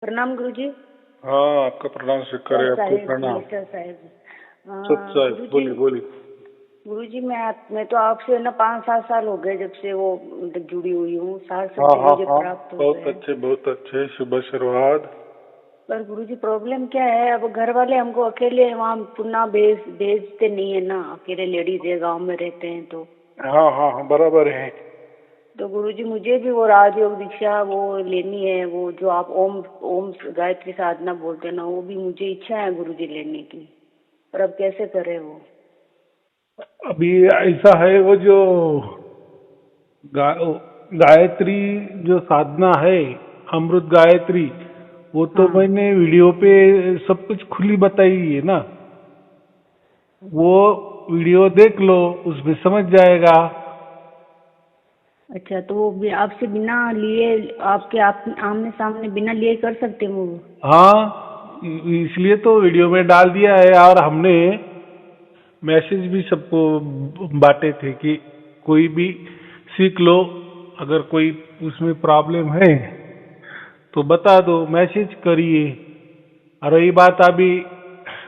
प्रणाम गुरुजी। हाँ, आपका प्रणाम स्वीकार है। आपको प्रणाम। साहिब सत साहिब, बोलिए बोलिए। गुरुजी मैं तो आपसे ना 5-7 साल हो गए जब से वो जुड़ी हुई हूँ। सार हाँ शब्द हाँ मुझे हाँ, प्राप्त हो बहुत गए। अच्छे बहुत अच्छे, शुभ आशीर्वाद। पर गुरुजी प्रॉब्लम क्या है, अब घर वाले हमको अकेले वहाँ पुनः भेजते नहीं है ना। अकेले लेडीज है, गांव में रहते हैं तो। हाँ हाँ हाँ, बराबर है। तो गुरुजी मुझे भी वो राजयोग दीक्षा वो लेनी है। वो जो आप ओम ओम गायत्री साधना बोलते हैं ना, वो भी मुझे इच्छा है गुरुजी लेने की। पर अब कैसे करे वो। अभी ऐसा है, वो जो गा, गायत्री जो साधना है, अमृत गायत्री, वो तो हाँ। मैंने वीडियो पे सब कुछ खुली बताई है ना। वो वीडियो देख लो, उसमें समझ जाएगा। अच्छा, तो वो भी आपसे बिना लिए आपके आप आमने सामने बिना लिए कर सकते हैं वो। हाँ, इसलिए तो वीडियो में डाल दिया है, और हमने मैसेज भी सबको बांटे थे कि कोई भी सीख लो। अगर कोई उसमें प्रॉब्लम है तो बता दो, मैसेज करिए। और रही बात अभी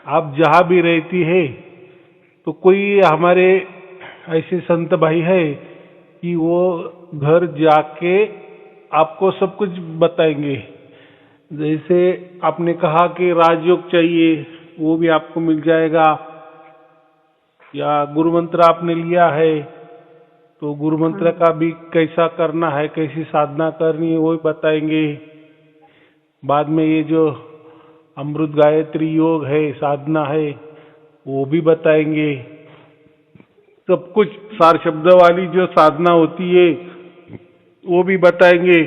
आप जहाँ भी रहती है, तो कोई हमारे ऐसे संत भाई है कि वो घर जाके आपको सब कुछ बताएंगे। जैसे आपने कहा कि राजयोग चाहिए, वो भी आपको मिल जाएगा। या गुरु मंत्र आपने लिया है, तो गुरु मंत्र हाँ। का भी कैसा करना है, कैसी साधना करनी है, वो भी बताएंगे। बाद में ये जो अमृत गायत्री योग है, साधना है, वो भी बताएंगे। सब कुछ सार शब्द वाली जो साधना होती है, वो भी बताएंगे।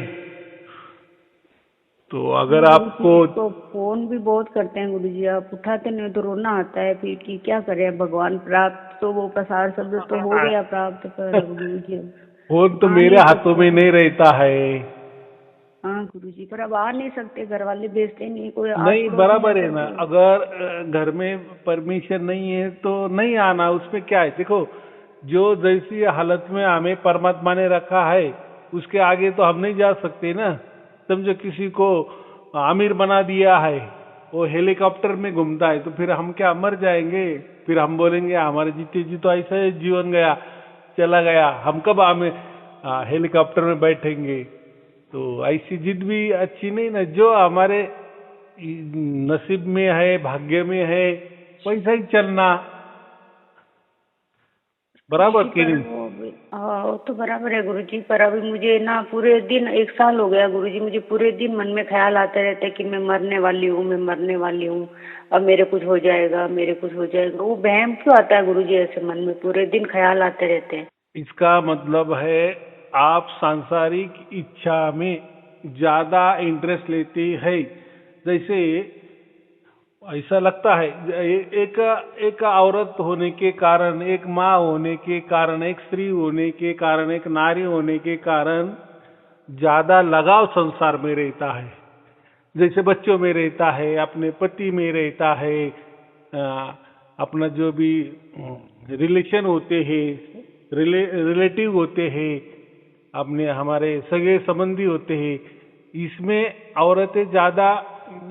तो अगर नहीं आपको, गुरुजी, तो फोन भी बहुत करते हैं गुरुजी, आप उठाते नहीं तो रोना आता है फिर कि क्या करें। भगवान प्राप्त तो वो प्रसार शब्द तो हो गया प्राप्त, पर गुरुजी फोन तो आ मेरे नहीं हाथों सकते। में नहीं रहता है। हाँ गुरुजी, पर अब आ नहीं सकते, घर वाले भेजते नहीं। कोई आस नहीं, पड़ोस में बराबर है अगर ना। कोई। अगर घर में परमिशन नहीं है तो नहीं आना, उसमें क्या है। देखो, जो जैसी हालत में हमें परमात्मा ने रखा है, उसके आगे तो हम नहीं जा सकते ना। समझो किसी को आमिर बना दिया है, वो हेलीकॉप्टर में घूमता है, तो फिर हम क्या मर जाएंगे? फिर हम बोलेंगे हमारे जीते जी तो ऐसा ही जीवन गया, चला गया, हम कब आमिर हेलीकॉप्टर में बैठेंगे? तो ऐसी जिद भी अच्छी नहीं ना। जो हमारे नसीब में है, भाग्य में है, वैसा ही चलना। बराबर गुरुजी कि पर नहीं? हाँ वो तो बराबर है गुरुजी, पर अभी मुझे ना पूरे दिन 1 साल हो गया गुरुजी, मुझे पूरे दिन मन में ख्याल आते रहते हैं कि मैं मरने वाली हूँ, मैं मरने वाली हूँ। अब मेरे कुछ हो जाएगा, मेरे कुछ हो जाएगा। वो वहम क्यों आता है गुरुजी? ऐसे मन में पूरे दिन ख्याल आते रहते हैं। इसका मतलब है आप सांसारिक इच्छा में ज्यादा इंटरेस्ट लेती है। जैसे ऐसा लगता है, एक एक औरत होने के कारण, एक माँ होने के कारण, एक स्त्री होने के कारण, एक नारी होने के कारण ज्यादा लगाव संसार में रहता है। जैसे बच्चों में रहता है, अपने पति में रहता है, अपना जो भी रिलेशन होते हैं, रिलेटिव होते हैं, अपने हमारे सगे संबंधी होते हैं, इसमें औरतें ज्यादा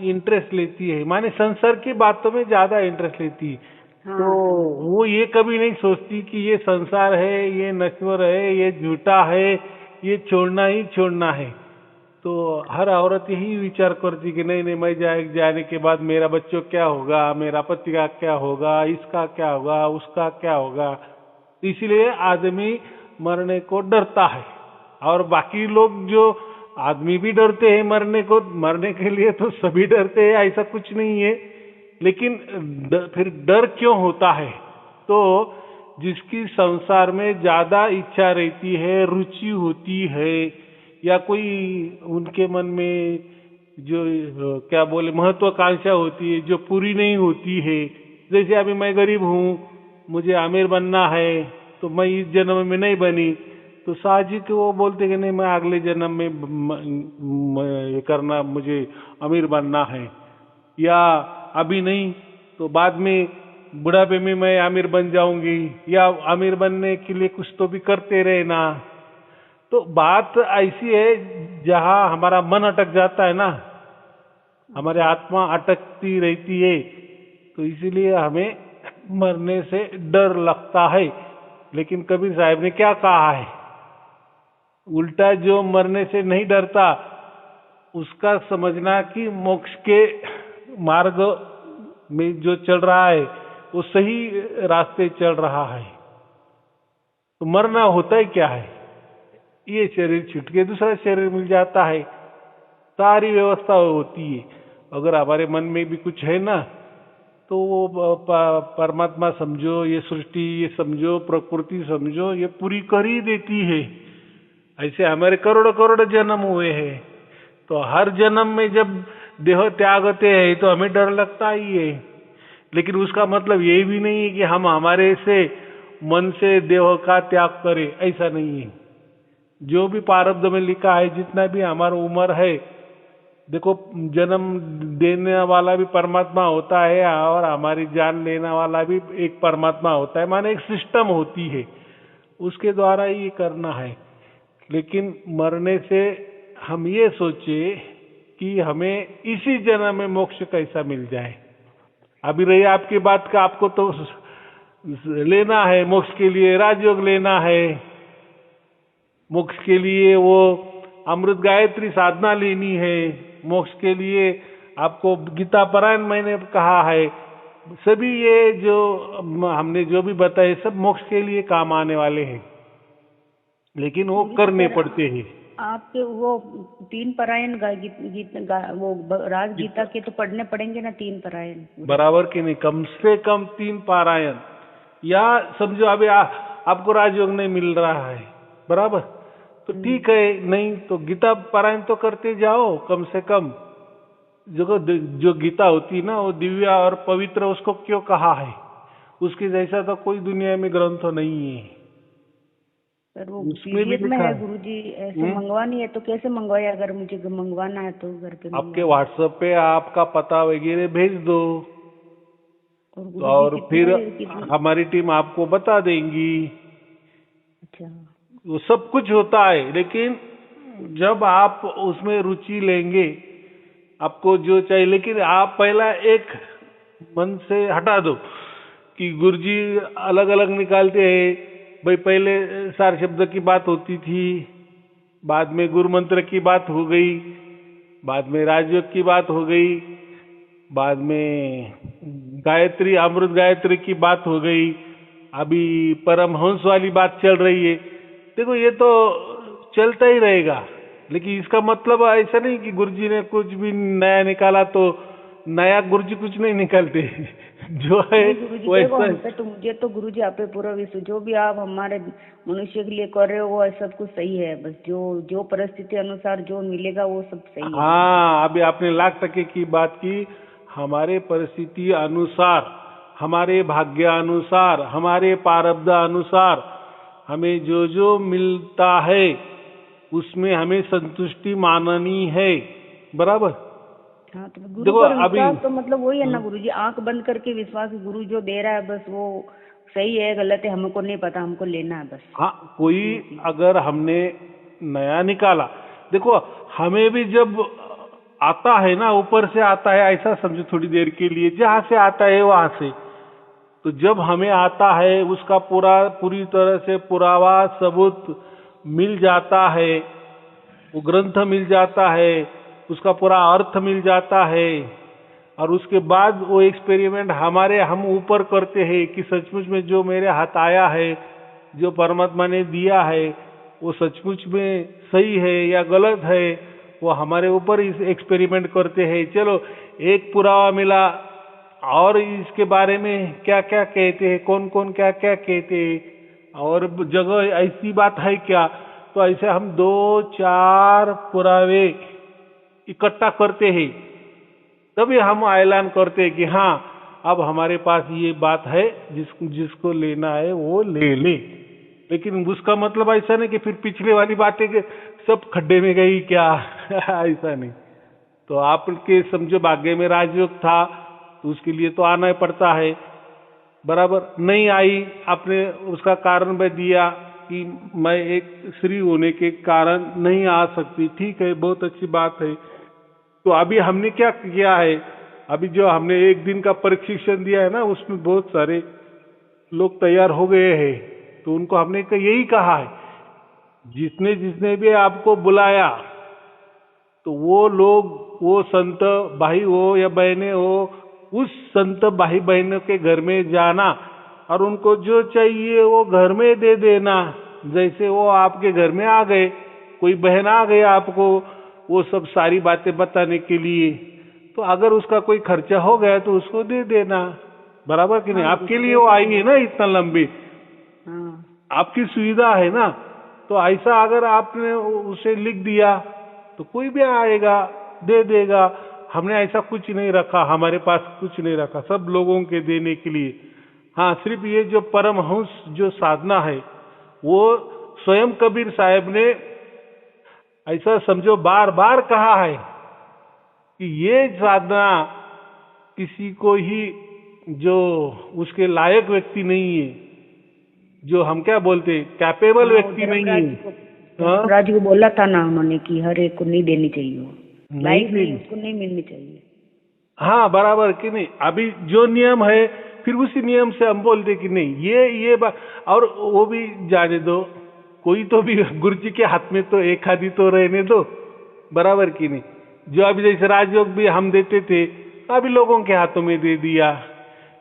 इंटरेस्ट लेती है, माने संसार की बातों में ज्यादा इंटरेस्ट लेती है। तो हाँ गुरुजी। वो ये कभी नहीं सोचती कि ये संसार है, ये नश्वर है, ये झूठा है, ये छोड़ना ही छोड़ना है। तो हर औरत यही विचार करती कि नहीं नहीं, मैं जाने के बाद मेरा बच्चों क्या होगा, मेरा पति का क्या होगा, इसका क्या होगा, उसका क्या होगा। इसलिए आदमी मरने को डरता है। और बाकी लोग, जो आदमी भी डरते हैं मरने को, मरने के लिए तो सभी डरते हैं, ऐसा कुछ नहीं है। लेकिन फिर डर क्यों होता है? तो जिसकी संसार में ज्यादा इच्छा रहती है, रुचि होती है, या कोई उनके मन में जो क्या बोले महत्वाकांक्षा होती है, जो पूरी नहीं होती है। जैसे अभी मैं गरीब हूँ, मुझे आमिर बनना है, तो मैं इस जन्म में नहीं बनी, तो साहजिक वो बोलते कि नहीं, मैं अगले जन्म में ये करना, मुझे अमीर बनना है। या अभी नहीं तो बाद में बुढ़ापे में मैं आमिर बन जाऊंगी, या आमिर बनने के लिए कुछ तो भी करते रहना। तो बात ऐसी है, जहां हमारा मन अटक जाता है ना, हमारी आत्मा अटकती रहती है, तो इसीलिए हमें मरने से डर लगता है। लेकिन कबीर साहब ने क्या कहा है, उल्टा जो मरने से नहीं डरता उसका समझना कि मोक्ष के मार्ग में जो चल रहा है वो सही रास्ते चल रहा है। तो मरना होता ही क्या है, ये शरीर छूट के दूसरा शरीर मिल जाता है, सारी व्यवस्था होती है। अगर हमारे मन में भी कुछ है ना, तो वो परमात्मा समझो, ये सृष्टि ये समझो, प्रकृति समझो, ये पूरी कर ही देती है। ऐसे हमारे करोड़ों करोड़ जन्म हुए हैं, तो हर जन्म में जब देह त्यागते हैं तो हमें डर लगता ही है। लेकिन उसका मतलब ये भी नहीं है कि हम हमारे से मन से देह का त्याग करें, ऐसा नहीं है। जो भी प्रारब्ध में लिखा है, जितना भी हमारा उम्र है, देखो जन्म देने वाला भी परमात्मा होता है और हमारी जान लेने वाला भी एक परमात्मा होता है, माने एक सिस्टम होती है, उसके द्वारा ही करना है। लेकिन मरने से हम ये सोचे कि हमें इसी जन्म में मोक्ष कैसा मिल जाए। अभी रही आपकी बात का, आपको तो लेना है मोक्ष के लिए, राजयोग लेना है, मोक्ष के लिए वो अमृत गायत्री साधना लेनी है, मोक्ष के लिए आपको गीता पारायण मैंने कहा है। सभी ये जो हमने जो भी बताए सब मोक्ष के लिए काम आने वाले हैं, लेकिन वो करने पड़ते हैं। आपके वो 3 पारायण वो राज गीता के तो पढ़ने पड़ेंगे ना, 3 पारायण बराबर की नहीं, कम से कम 3 पारायण। या समझो अभी आपको राजयोग नहीं मिल रहा है, बराबर, तो ठीक है, नहीं तो गीता पारायण तो करते जाओ कम से कम। जो गीता होती ना वो दिव्य और पवित्र, उसको क्यों कहा है, उसके जैसा तो कोई दुनिया में ग्रंथ नहीं है। सर वो पीडीएफ में है गुरुजी, ऐसे मंगवानी है तो कैसे मंगवाए? अगर मुझे मंगवाना है तो घर पे आपके व्हाट्सएप पे आपका पता वगैरह भेज दो, और फिर हमारी टीम आपको बता देंगी। अच्छा, वो सब कुछ होता है, लेकिन जब आप उसमें रुचि लेंगे, आपको जो चाहिए, लेकिन आप पहला एक मन से हटा दो कि गुरुजी अलग अलग निकालते हैं। भाई पहले सार शब्द की बात होती थी, बाद में गुरु मंत्र की बात हो गई, बाद में राजयोग की बात हो गई, बाद में गायत्री अमृत गायत्री की बात हो गई, अभी परमहंस वाली बात चल रही है। देखो ये तो चलता ही रहेगा, लेकिन इसका मतलब ऐसा नहीं कि गुरुजी ने कुछ भी नया निकाला तो नया गुरुजी कुछ नहीं निकालते। जो है वैसा। तो मुझे तो गुरुजी आप पे पूरा विश्वास, जो भी आप हमारे मनुष्य के लिए कर रहे हो वो सब कुछ सही है, बस जो परिस्थिति अनुसार जो मिलेगा वो सब सही है। हाँ, अभी आपने लाख टके की बात की। हमारे परिस्थिति अनुसार, हमारे भाग्य अनुसार, हमारे प्रारब्ध अनुसार हमें जो जो मिलता है उसमें हमें संतुष्टि माननी है, बराबर। हाँ, तो गुरु पर विश्वास तो मतलब वही है ना गुरुजी, आंख बंद करके विश्वास, गुरु जो दे रहा है बस वो सही है गलत है हमको नहीं पता, हमको लेना है बस। हाँ, कोई अगर हमने नया निकाला, देखो हमें भी जब आता है ना, ऊपर से आता है, ऐसा समझो थोड़ी देर के लिए, जहां से आता है वहां से, तो जब हमें आता है उसका पूरी तरह से पुरावा सबूत मिल जाता है, वो ग्रंथ मिल जाता है, उसका पूरा अर्थ मिल जाता है, और उसके बाद वो एक्सपेरिमेंट हम ऊपर करते हैं कि सचमुच में जो मेरे हाथ आया है, जो परमात्मा ने दिया है, वो सचमुच में सही है या गलत है, वो हमारे ऊपर इस एक्सपेरिमेंट करते हैं। चलो एक पुरावा मिला, और इसके बारे में क्या क्या कहते हैं, कौन कौन क्या क्या कहते हैं, और जगह ऐसी बात है क्या, तो ऐसे हम 2-4 पुरावे इकट्ठा करते हैं, तभी हम ऐलान करते हैं कि हाँ अब हमारे पास ये बात है, जिसको लेना है वो ले ले। लेकिन उसका मतलब ऐसा नहीं कि फिर पिछले वाली बातें सब खड्डे में गई क्या, ऐसा नहीं। तो आपके समझो भाग्य में राजयोग था तो उसके लिए तो आना ही पड़ता है, बराबर। नहीं आई, आपने उसका कारण भी दिया कि मैं एक स्त्री होने के कारण नहीं आ सकती, ठीक है, बहुत अच्छी बात है। तो अभी हमने क्या किया है, अभी जो हमने एक दिन का प्रशिक्षण दिया है ना, उसमें बहुत सारे लोग तैयार हो गए हैं। तो उनको हमने यही कहा है, जिसने जिसने भी आपको बुलाया तो वो लोग, वो संत भाई हो या बहनें हो, उस संत भाई बहनों के घर में जाना और उनको जो चाहिए वो घर में दे देना। जैसे वो आपके घर में आ गए, कोई बहन आ गई आपको वो सब सारी बातें बताने के लिए, तो अगर उसका कोई खर्चा हो गया तो उसको दे देना, बराबर कि नहीं? हाँ आपके लिए वो आई है ना इतना लंबी, हाँ आपकी सुविधा है ना। तो ऐसा अगर आपने उसे लिख दिया तो कोई भी आएगा दे देगा। हमने ऐसा कुछ नहीं रखा, हमारे पास कुछ नहीं रखा, सब लोगों के देने के लिए। हाँ, सिर्फ ये जो परमहंस जो साधना है वो स्वयं कबीर साहब ने ऐसा समझो बार बार कहा है कि ये साधना किसी को ही जो उसके लायक व्यक्ति नहीं है, जो हम क्या बोलते कैपेबल व्यक्ति नहीं है। धर्मराज को बोला था ना उन्होंने कि हर एक को नहीं देनी चाहिए, वो लाइफ नहीं उसको नहीं मिलनी चाहिए। हाँ बराबर कि नहीं? अभी जो नियम है फिर उसी नियम से हम बोलते कि नहीं ये बात, और वो भी जाने दो, कोई तो भी गुरु जी के हाथ में तो एक आधी तो रहने दो, बराबर कि नहीं? जो अभी जैसे राजयोग भी हम देते थे अभी लोगों के हाथों में दे दिया।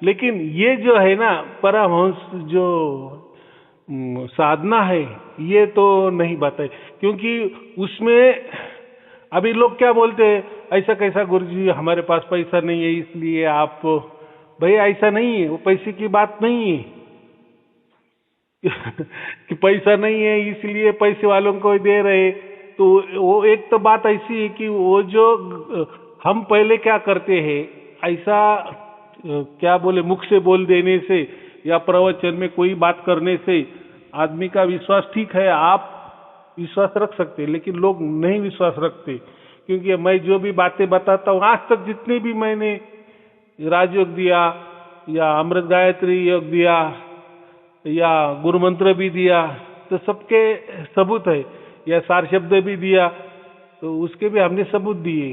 लेकिन ये जो है ना परमहंस जो साधना है ये तो नहीं बताए, क्योंकि उसमें अभी लोग क्या बोलते हैं, ऐसा कैसा गुरुजी हमारे पास पैसा नहीं है इसलिए आप, भाई ऐसा नहीं है, वो पैसे की बात नहीं है कि पैसा नहीं है इसलिए पैसे वालों को दे रहे। तो वो एक तो बात ऐसी है कि वो जो हम पहले क्या करते हैं, ऐसा क्या बोले मुख से बोल देने से या प्रवचन में कोई बात करने से आदमी का विश्वास ठीक है, आप विश्वास रख सकते, लेकिन लोग नहीं विश्वास रखते। क्योंकि मैं जो भी बातें बताता हूँ आज तक, जितने भी मैंने राजयोग दिया या अमृत गायत्री योग दिया या गुरु मंत्र भी दिया तो सबके सबूत है, या सार शब्द भी दिया तो उसके भी हमने सबूत दिए,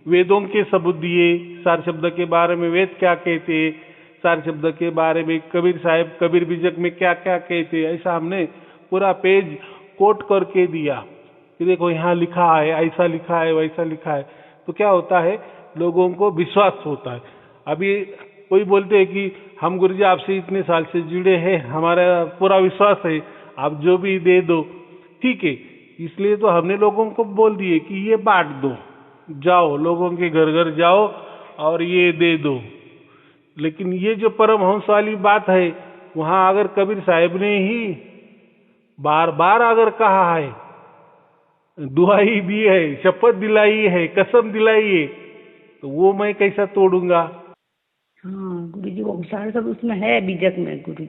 वेदों के सबूत दिए, सार शब्द के बारे में वेद क्या कहते, सार शब्द के बारे में कबीर साहब कबीर बीजक में क्या क्या कहते, ऐसा हमने पूरा पेज कोट करके दिया कि देखो यहाँ लिखा है, ऐसा लिखा है, वैसा लिखा है। तो क्या होता है, लोगों को विश्वास होता है। अभी कोई बोलते हैं कि हम गुरुजी आपसे इतने साल से जुड़े हैं, हमारा पूरा विश्वास है, आप जो भी दे दो ठीक है। इसलिए तो हमने लोगों को बोल दिए कि ये बांट दो, जाओ लोगों के घर घर जाओ और ये दे दो। लेकिन ये जो परमहंस वाली बात है, वहां अगर कबीर साहब ने ही बार बार अगर कहा है, दुआई दी है, शपथ दिलाई है, कसम दिलाई है, तो वो मैं कैसा तोड़ूंगा? हाँ गुरु जी वो सारा सब उसमें है बीजक में, गुरु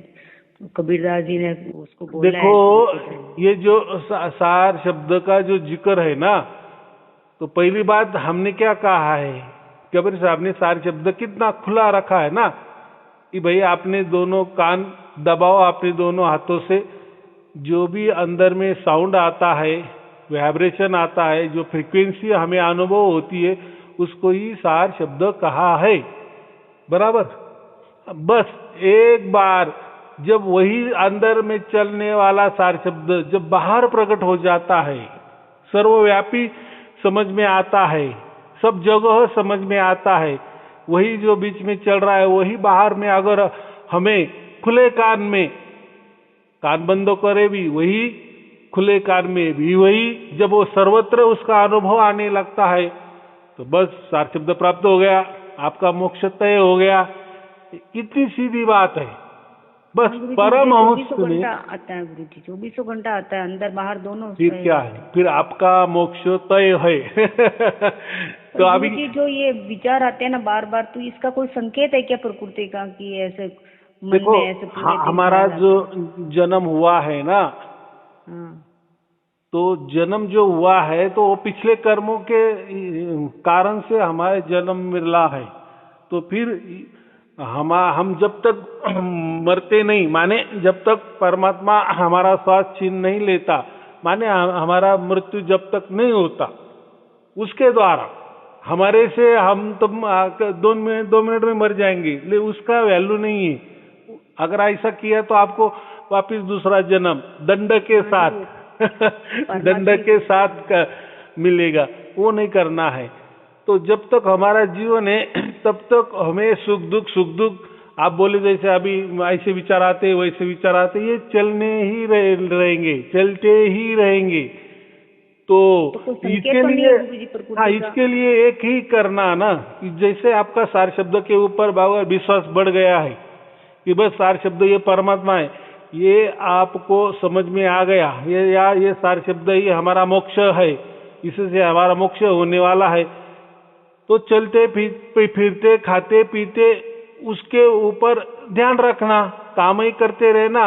कबीरदास जी ने उसको बोला देखो है। ये जो सार शब्द का जो जिक्र है ना, तो पहली बात हमने क्या कहा है, कबीर साहब ने सार शब्द कितना खुला रखा है ना, कि भाई आपने दोनों कान दबाओ, आपने दोनों हाथों से जो भी अंदर में साउंड आता है, वाइब्रेशन आता है, जो फ्रीक्वेंसी हमें अनुभव होती है, उसको ही सार शब्द कहा है, बराबर। बस एक बार जब वही अंदर में चलने वाला सार शब्द जब बाहर प्रकट हो जाता है, सर्वव्यापी समझ में आता है, सब जगह समझ में आता है, वही जो बीच में चल रहा है वही बाहर में अगर हमें खुले कान में, कान बंद करे भी वही, खुले कान में भी वही, जब वो सर्वत्र उसका अनुभव आने लगता है तो बस सार शब्द प्राप्त हो गया, आपका मोक्ष तय हो गया। कितनी सीधी बात है। बस परमहंस ने आता है गुरु जी, 24 घंटा आता है, अंदर बाहर दोनों। फिर क्या है, फिर आपका मोक्ष तय है। तो अभी जो ये विचार आते हैं ना बार बार, तो इसका कोई संकेत है क्या प्रकृति का कि ऐसे देखो हमारा जो जन्म हुआ है ना, तो जन्म जो हुआ है तो वो पिछले कर्मों के कारण से हमारे जन्म मिला है। तो फिर हम जब तक मरते नहीं, माने जब तक परमात्मा हमारा श्वास छीन नहीं लेता, माने हमारा मृत्यु जब तक नहीं होता, उसके द्वारा हमारे से हम तुम 2 मिनट में मर जाएंगे, लेकिन उसका वैल्यू नहीं है। अगर ऐसा किया तो आपको वापिस दूसरा जन्म दंड के साथ दंड के साथ मिलेगा, वो नहीं करना है। तो जब तक हमारा जीवन है तब तक हमें सुख दुख आप बोले जैसे अभी ऐसे विचार आते वैसे विचार आते, ये चलने ही रहेंगे, चलते ही रहेंगे। तो इसके लिए हाँ, इसके लिए एक ही करना ना, कि जैसे आपका सार शब्द के ऊपर बाबा विश्वास बढ़ गया है कि बस सार शब्द ये परमात्मा है, ये आपको समझ में आ गया, ये सार शब्द ही हमारा मोक्ष है, इससे हमारा मोक्ष होने वाला है। तो चलते फिरते खाते पीते उसके ऊपर ध्यान रखना, काम ही करते रहना,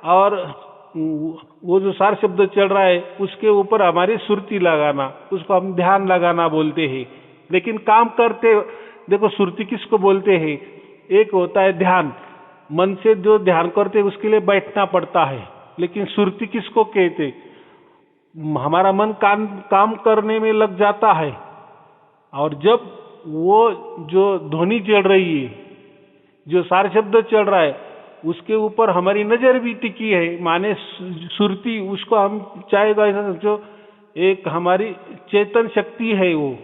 और वो जो सार शब्द चल रहा है उसके ऊपर हमारी सुरती लगाना, उसको हम ध्यान लगाना बोलते हैं। लेकिन काम करते देखो, सुरती किसको बोलते हैं? एक होता है ध्यान, मन से जो ध्यान करते उसके लिए बैठना पड़ता है। लेकिन सुरती किसको कहते? हमारा मन काम करने में लग जाता है, और जब वो जो ध्वनि चल रही है, जो सार शब्द चल रहा है, उसके ऊपर हमारी नजर भी टिकी है, माने सुरती, उसको हम चाहे तो ऐसा समझो एक हमारी चेतन शक्ति है, वो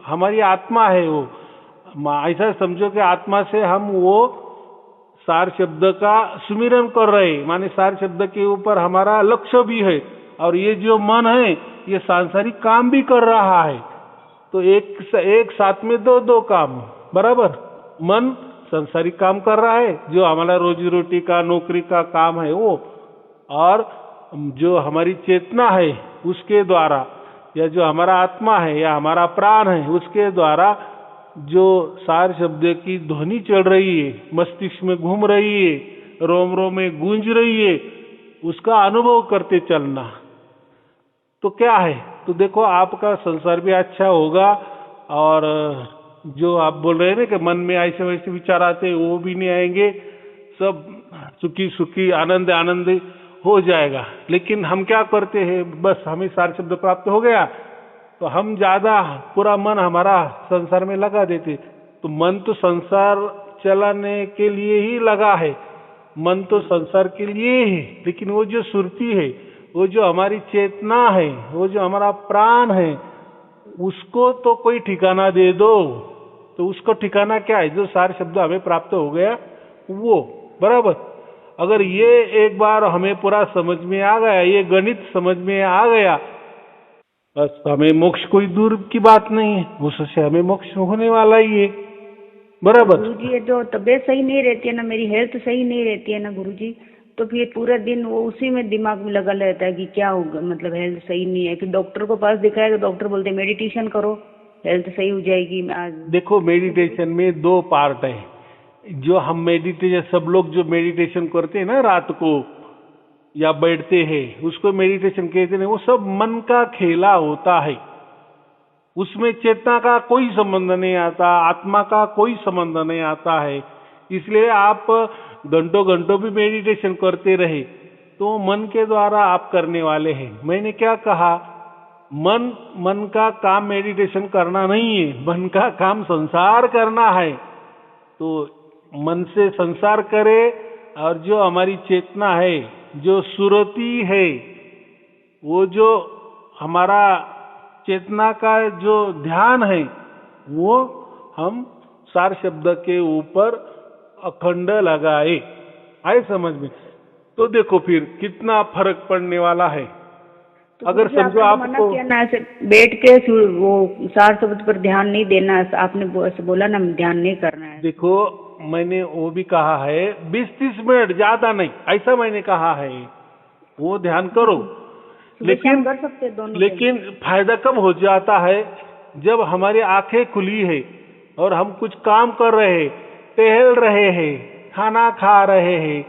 हमारी आत्मा है, वो ऐसा समझो कि आत्मा से हम वो सार शब्द का सुमिरन कर रहे, माने सार शब्द के ऊपर हमारा लक्ष्य भी है, और ये जो मन है ये सांसारिक काम भी कर रहा है। तो एक साथ में दो काम बराबर। मन सांसारिक काम कर रहा है, जो हमारा रोजी रोटी का नौकरी का काम है वो, और जो हमारी चेतना है उसके द्वारा, या जो हमारा आत्मा है या हमारा प्राण है उसके द्वारा जो सार शब्द की ध्वनि चल रही है, मस्तिष्क में घूम रही है, रोम रोम में गूंज रही है, उसका अनुभव करते चलना। तो क्या है, तो देखो आपका संसार भी अच्छा होगा, और जो आप बोल रहे हैं ना कि मन में ऐसे वैसे विचार आते वो भी नहीं आएंगे, सब सुखी सुखी आनंद आनंद हो जाएगा। लेकिन हम क्या करते हैं, बस हमें सार शब्द प्राप्त हो गया तो हम ज्यादा पूरा मन हमारा संसार में लगा देते। तो मन तो संसार चलाने के लिए ही लगा है, मन तो संसार के लिए ही, लेकिन वो जो सुरती है, वो जो हमारी चेतना है, वो जो हमारा प्राण है, उसको तो कोई ठिकाना दे दो। तो उसको ठिकाना क्या है? जो सार शब्द हमें प्राप्त हो गया वो बराबर। अगर ये एक बार हमें पूरा समझ में आ गया, ये गणित समझ में आ गया, बस हमें मोक्ष कोई दूर की बात नहीं है, उससे हमें मोक्ष होने वाला ही है बराबर। गुरुजी, जो तबीयत सही नहीं रहती है ना, मेरी हेल्थ सही नहीं रहती है ना गुरुजी, तो फिर पूरा दिन वो उसी में दिमाग में लगा रहता है कि क्या होगा, मतलब हेल्थ सही नहीं है। फिर डॉक्टर को पास दिखाया तो डॉक्टर बोलते मेडिटेशन करो, हेल्थ सही हो जाएगी। आज देखो मेडिटेशन में 2 पार्ट है। जो हम मेडिटेशन, सब लोग जो मेडिटेशन करते हैं ना रात को या बैठते हैं, उसको मेडिटेशन कहते हैं। वो सब मन का खेला होता है, उसमें चेतना का कोई संबंध नहीं आता, आत्मा का कोई संबंध नहीं आता है। इसलिए आप घंटों घंटों भी मेडिटेशन करते रहे तो मन के द्वारा आप करने वाले हैं। मैंने क्या कहा, मन का काम मेडिटेशन करना नहीं है, मन का काम संसार करना है। तो मन से संसार करे, और जो हमारी चेतना है, जो सुरती है, वो जो हमारा चेतना का जो ध्यान है, वो हम सार शब्द के ऊपर अखंड लगाए। आए समझ में? तो देखो फिर कितना फर्क पड़ने वाला है। तो अगर समझो आपको बैठ के वो सार शब्द पर ध्यान नहीं देना, आपने बोला ना ध्यान नहीं करना है। देखो मैंने वो भी कहा है 20-30 मिनट, ज्यादा नहीं, ऐसा मैंने कहा है, वो ध्यान करो। लेकिन कर सकते दोनों। लेकिन फायदा कब हो जाता है, जब हमारी आंखें खुली है और हम कुछ काम कर रहे हैं, टहल रहे हैं, खाना खा रहे हैं,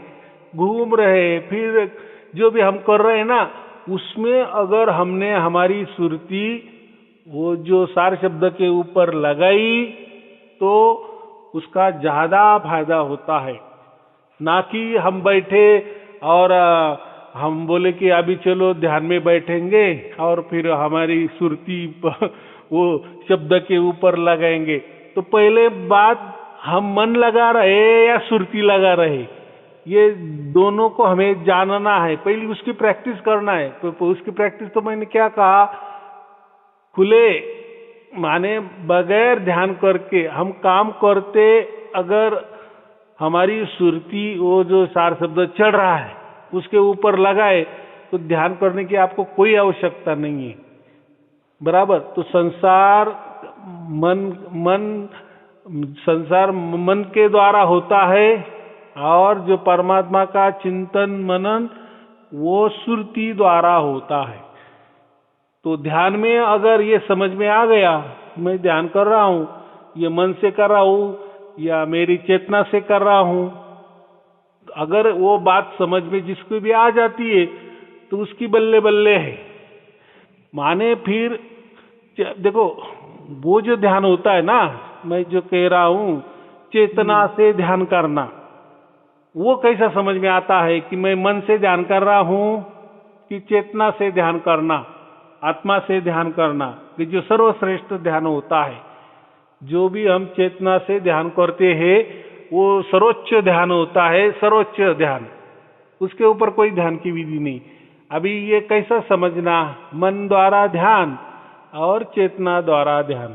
घूम रहे हैं, फिर जो भी हम कर रहे हैं ना, उसमें अगर हमने हमारी सुरती वो जो सार शब्द के ऊपर लगाई तो उसका ज्यादा फायदा होता है। ना कि हम बैठे और हम बोले कि अभी चलो ध्यान में बैठेंगे और फिर हमारी सुरती वो शब्द के ऊपर लगाएंगे। तो पहले बात, हम मन लगा रहे या सुरती लगा रहे, ये दोनों को हमें जानना है, पहले उसकी प्रैक्टिस करना है। तो उसकी प्रैक्टिस तो मैंने क्या कहा, खुले माने बगैर ध्यान करके हम काम करते, अगर हमारी सुरती वो जो सार शब्द चढ़ रहा है उसके ऊपर लगाए तो ध्यान करने की आपको कोई आवश्यकता नहीं है, बराबर। तो संसार संसार मन के द्वारा होता है, और जो परमात्मा का चिंतन मनन वो सुरती द्वारा होता है। तो ध्यान में अगर ये समझ में आ गया, मैं ध्यान कर रहा हूं, ये मन से कर रहा हूं या मेरी चेतना से कर रहा हूं, अगर वो बात समझ में जिसको भी आ जाती है तो उसकी बल्ले बल्ले है। माने फिर देखो, वो जो ध्यान होता है ना, मैं जो कह रहा हूं चेतना से ध्यान करना, वो कैसा समझ में आता है कि मैं मन से ध्यान कर रहा हूं कि चेतना से ध्यान करना, आत्मा से ध्यान करना, कि जो सर्वश्रेष्ठ ध्यान होता है। जो भी हम चेतना से ध्यान करते हैं वो सर्वोच्च ध्यान होता है, सर्वोच्च ध्यान, उसके ऊपर कोई ध्यान की विधि नहीं। अभी ये कैसा समझना, मन द्वारा ध्यान और चेतना द्वारा ध्यान।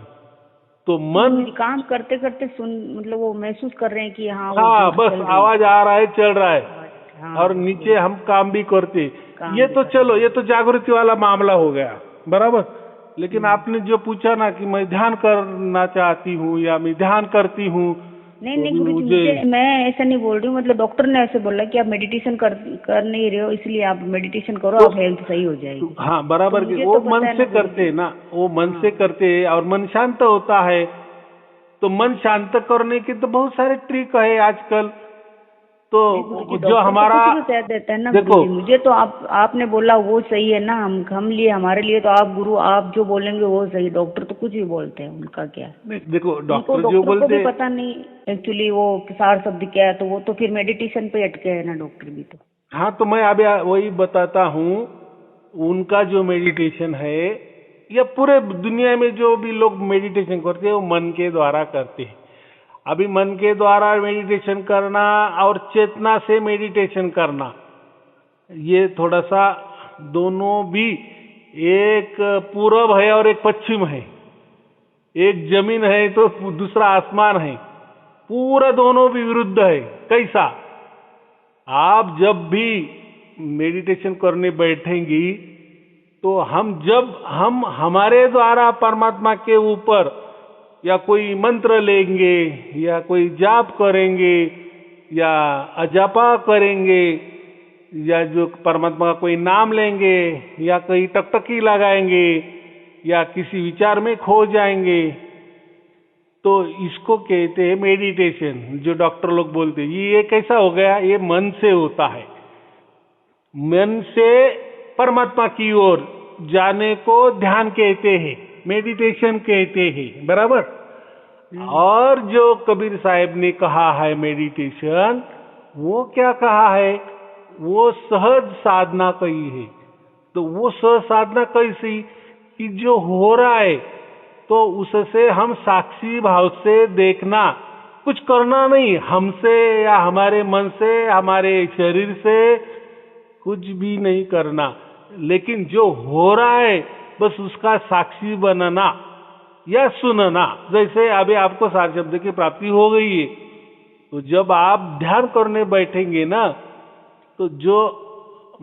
तो मन काम करते करते मतलब वो महसूस कर रहे हैं कि हाँ बस आवाज आ रहा है, चल रहा है, और नीचे हम काम भी करते, ये तो चलो, ये तो जागृति वाला मामला हो गया, बराबर। लेकिन आपने जो पूछा ना कि मैं ध्यान करना चाहती हूँ या मैं ध्यान करती हूँ, नहीं गुरुजी, मैं ऐसा नहीं बोल रही हूँ, मतलब डॉक्टर ने ऐसे बोला कि आप मेडिटेशन कर नहीं रहे हो, इसलिए आप मेडिटेशन करो, आप हेल्थ सही हो जाएगी। हाँ बराबर, तो वो मन से करते है ना, वो मन से करते हैं और मन शांत होता है। तो मन शांत करने के तो बहुत सारे ट्रिक है आजकल। तो जो हमारा देता है ना, देखो मुझे तो आपने बोला वो सही है ना, हम लिए, हमारे लिए तो आप गुरु, आप जो बोलेंगे वो सही। डॉक्टर तो कुछ भी बोलते हैं, उनका क्या। देखो डॉक्टर जो बोलते को भी पता नहीं एक्चुअली वो सार शब्द क्या है, तो वो तो फिर मेडिटेशन पे अटके है ना डॉक्टर भी तो। हाँ, तो मैं अभी वही बताता हूँ, उनका जो मेडिटेशन है, या पूरे दुनिया में जो भी लोग मेडिटेशन करते हैं वो मन के द्वारा करते हैं। अभी मन के द्वारा मेडिटेशन करना और चेतना से मेडिटेशन करना, ये थोड़ा सा दोनों भी, एक पूरब है और एक पश्चिम है, एक जमीन है तो दूसरा आसमान है, पूरा दोनों भी विरुद्ध है। कैसा, आप जब भी मेडिटेशन करने बैठेंगी तो हम हमारे द्वारा परमात्मा के ऊपर या कोई मंत्र लेंगे या कोई जाप करेंगे या अजापा करेंगे या जो परमात्मा का कोई नाम लेंगे या कहीं टकटकी लगाएंगे या किसी विचार में खो जाएंगे, तो इसको कहते हैं मेडिटेशन। जो डॉक्टर लोग बोलते हैं ये कैसा हो गया, ये मन से होता है। मन से परमात्मा की ओर जाने को ध्यान कहते हैं, मेडिटेशन कहते हैं, बराबर। और जो कबीर साहब ने कहा है मेडिटेशन, वो क्या कहा है, वो सहज साधना कही है। तो वो सहज साधना कैसी, कि जो हो रहा है तो उससे हम साक्षी भाव से देखना, कुछ करना नहीं, हमसे या हमारे मन से, हमारे शरीर से कुछ भी नहीं करना, लेकिन जो हो रहा है बस उसका साक्षी बनना या सुनना। जैसे अभी आपको सार शब्द की प्राप्ति हो गई है, तो जब आप ध्यान करने बैठेंगे ना, तो जो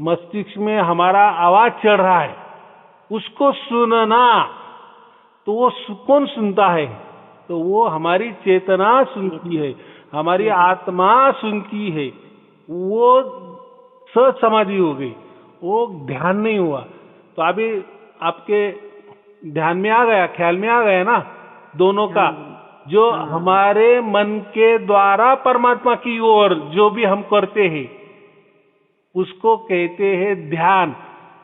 मस्तिष्क में हमारा आवाज चढ़ रहा है उसको सुनना। तो वो कौन सुनता है, तो वो हमारी चेतना सुनती है, हमारी आत्मा सुनती है। वो सहज समाधि हो गई, वो ध्यान नहीं हुआ। तो अभी आपके ध्यान में आ गया, ख्याल में आ गया ना दोनों का, जो हमारे मन के द्वारा परमात्मा की ओर जो भी हम करते हैं उसको कहते हैं ध्यान।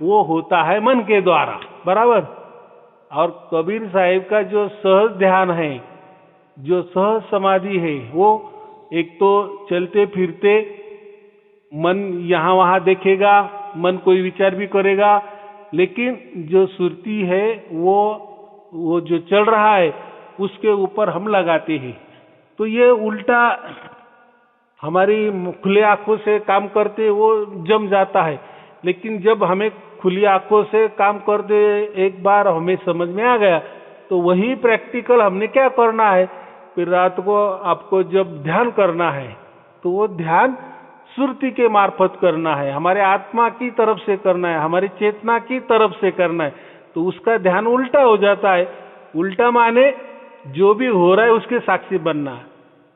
वो होता है मन के द्वारा, बराबर। और कबीर साहिब का जो सहज ध्यान है, जो सहज समाधि है, वो एक तो चलते फिरते मन यहाँ वहां देखेगा, मन कोई विचार भी करेगा, लेकिन जो सुरती है वो वो जो चल रहा है उसके ऊपर हम लगाते हैं। तो ये उल्टा हमारी खुली आंखों से काम करते वो जम जाता है। लेकिन जब हमें खुली आंखों से काम करते एक बार हमें समझ में आ गया, तो वही प्रैक्टिकल हमने क्या करना है, फिर रात को आपको जब ध्यान करना है तो वो ध्यान सुरति के मार्फत करना है, हमारे आत्मा की तरफ से करना है, हमारी चेतना की तरफ से करना है। तो उसका ध्यान उल्टा हो जाता है। उल्टा माने जो भी हो रहा है उसके साक्षी बनना,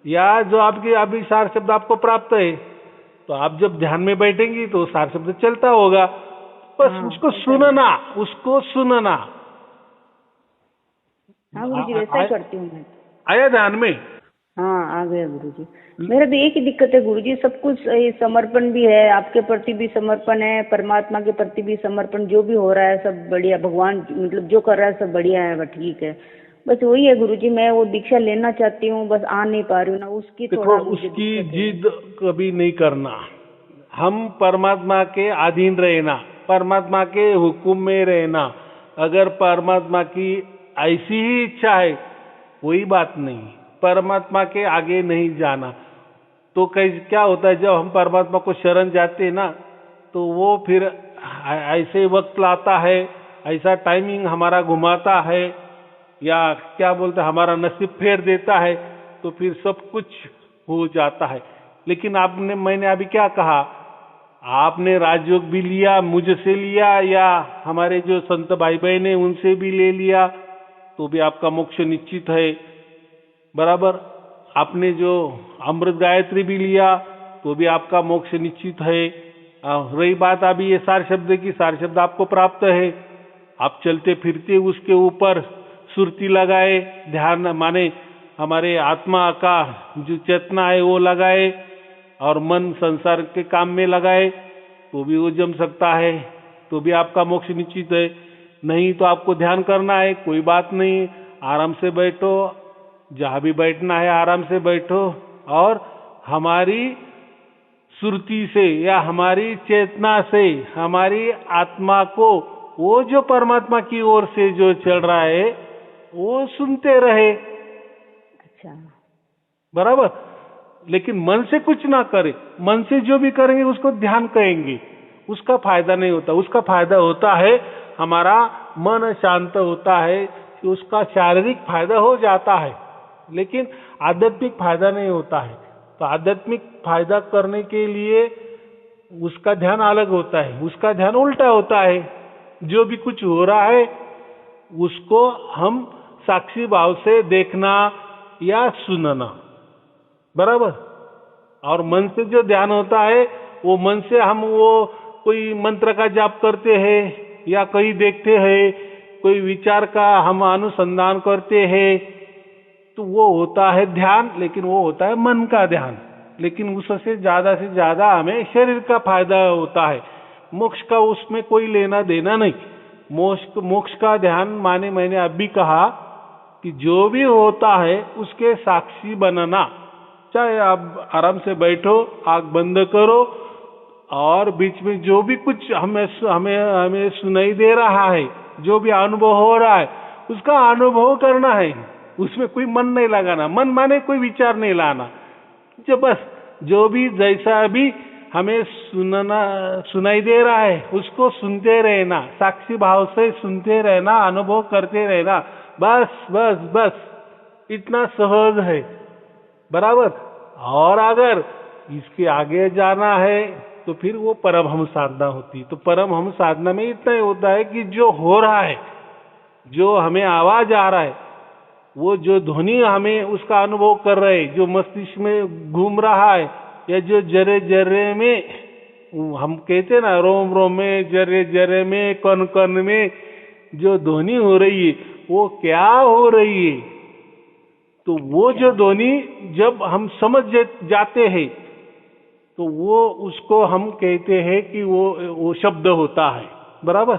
या जो आपके अभी सार शब्द आपको प्राप्त है, तो आप जब ध्यान में बैठेंगी तो सार शब्द चलता होगा, बस उसको सुनना, उसको सुनना। हाँ गुरुजी, वैसा ही करती हूँ मैं। आया ध्यान में? हाँ आ गया गुरुजी। मेरा भी एक ही दिक्कत है गुरुजी, सब कुछ समर्पण भी है, आपके प्रति भी समर्पण है, परमात्मा के प्रति भी समर्पण, जो भी हो रहा है सब बढ़िया, भगवान मतलब जो कर रहा है सब बढ़िया है, बस ठीक है। बस वही है गुरुजी, मैं वो दीक्षा लेना चाहती हूँ, बस आ नहीं पा रही हूँ ना, उसकी थोड़ा उसकी जिद कभी नहीं करना। हम परमात्मा के अधीन रहना, परमात्मा के हुक्म में रहना। अगर परमात्मा की ऐसी ही इच्छा है कोई बात नहीं, परमात्मा के आगे नहीं जाना। तो क्या होता है, जब हम परमात्मा को शरण जाते हैं ना, तो वो फिर ऐसे वक्त लाता है, ऐसा टाइमिंग हमारा घुमाता है, या क्या बोलते हैं हमारा नसीब फेर देता है, तो फिर सब कुछ हो जाता है। लेकिन मैंने अभी क्या कहा, आपने राजयोग भी लिया, मुझसे लिया, या हमारे जो संत भाई बहन है उनसे भी ले लिया, तो भी आपका मोक्ष निश्चित है। बराबर, आपने जो अमृत गायत्री भी लिया तो भी आपका मोक्ष निश्चित है। रही बात अभी ये सार शब्द की, सार शब्द आपको प्राप्त है, आप चलते फिरते उसके ऊपर सुरती लगाए, ध्यान माने हमारे आत्मा का जो चेतना है वो लगाए, और मन संसार के काम में लगाए, तो भी वो जम सकता है, तो भी आपका मोक्ष निश्चित है। नहीं तो आपको ध्यान करना है, कोई बात नहीं, आराम से बैठो, जहां भी बैठना है आराम से बैठो, और हमारी सुरती से या हमारी चेतना से हमारी आत्मा को वो जो परमात्मा की ओर से जो चल रहा है वो सुनते रहे। अच्छा, बराबर। लेकिन मन से कुछ ना करे, मन से जो भी करेंगे उसको ध्यान कहेंगे, उसका फायदा नहीं होता। उसका फायदा होता है हमारा मन शांत होता है, कि उसका शारीरिक फायदा हो जाता है, लेकिन आध्यात्मिक फायदा नहीं होता है। तो आध्यात्मिक फायदा करने के लिए उसका ध्यान अलग होता है, उसका ध्यान उल्टा होता है। जो भी कुछ हो रहा है उसको हम साक्षी भाव से देखना या सुनना, बराबर। और मन से जो ध्यान होता है वो मन से हम वो कोई मंत्र का जाप करते हैं, या कहीं देखते हैं, कोई विचार का हम अनुसंधान करते हैं, तो वो होता है ध्यान, लेकिन वो होता है मन का ध्यान। लेकिन उससे से ज्यादा हमें शरीर का फायदा होता है, मोक्ष का उसमें कोई लेना देना नहीं। मोक्ष का ध्यान माने मैंने अभी कहा कि जो भी होता है उसके साक्षी बनना। चाहे आप आराम से बैठो, आंख बंद करो, और बीच में जो भी कुछ हमें सुनाई दे रहा है, जो भी अनुभव हो रहा है उसका अनुभव करना है, उसमें कोई मन नहीं लगाना। मन माने कोई विचार नहीं लाना, जो बस जो भी जैसा भी हमें सुनाई दे रहा है उसको सुनते रहना, साक्षी भाव से सुनते रहना, अनुभव करते रहना, बस बस बस इतना सहज है, बराबर। और अगर इसके आगे जाना है तो फिर वो परमहंस साधना होती। तो परमहंस साधना में इतना ही होता है कि जो हो रहा है, जो हमें आवाज आ रहा है, वो जो ध्वनि हमें उसका अनुभव कर रहे, जो मस्तिष्क में घूम रहा है, या जो जरे जरे में हम कहते ना, रोम रोम में, जरे जरे में, कण कण में जो ध्वनि हो रही है वो क्या हो रही है, तो वो जो ध्वनि जब हम समझ जाते हैं तो वो उसको हम कहते हैं कि वो शब्द होता है, बराबर।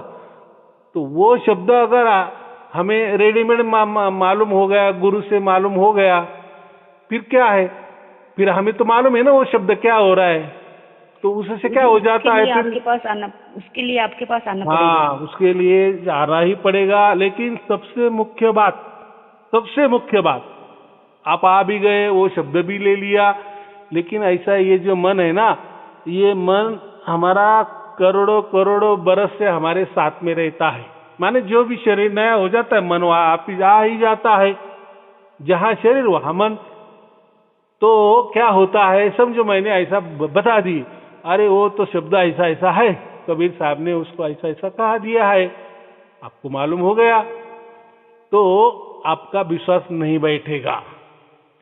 तो वो शब्द अगर हमें रेडीमेड मालूम हो गया, गुरु से मालूम हो गया, फिर क्या है, फिर हमें तो मालूम है ना वो शब्द क्या हो रहा है, तो उससे क्या हो जाता है फिर? उसके लिए आपके पास आना पड़ेगा। हाँ, उसके लिए आना ही पड़ेगा। लेकिन सबसे मुख्य बात, आप आ भी गए, वो शब्द भी ले लिया, लेकिन ऐसा ये जो मन है ना, ये मन हमारा करोड़ों करोड़ों बरस से हमारे साथ में रहता है। माने जो भी शरीर नया हो जाता है, मन वहां आप आ ही जाता है, जहां शरीर वहां मन। तो क्या होता है, समझो मैंने ऐसा बता दी, अरे वो तो शब्द ऐसा ऐसा है, कबीर साहब ने उसको ऐसा ऐसा कहा दिया है, आपको मालूम हो गया, तो आपका विश्वास नहीं बैठेगा।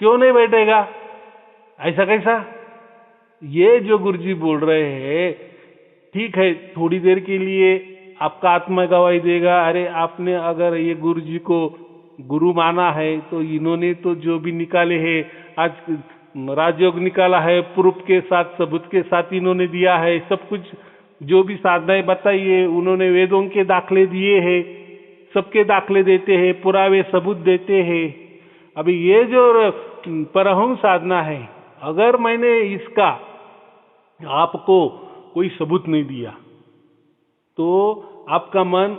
क्यों नहीं बैठेगा? ऐसा कैसा? ये जो गुरुजी बोल रहे हैं, ठीक है, थोड़ी देर के लिए आपका आत्मा गवाही देगा, अरे आपने अगर ये गुरुजी को गुरु माना है, तो इन्होंने तो जो भी निकाले हैं, आज राजयोग निकाला है, प्रूफ के साथ, सबूत के साथ इन्होंने दिया है, सब कुछ जो भी साधनाएं बताई है, उन्होंने वेदों के दाखले दिए हैं, सबके दाखले देते हैं, पुरावे सबूत देते हैं। अभी ये जो परमहंस साधना है, अगर मैंने इसका आपको कोई सबूत नहीं दिया, तो आपका मन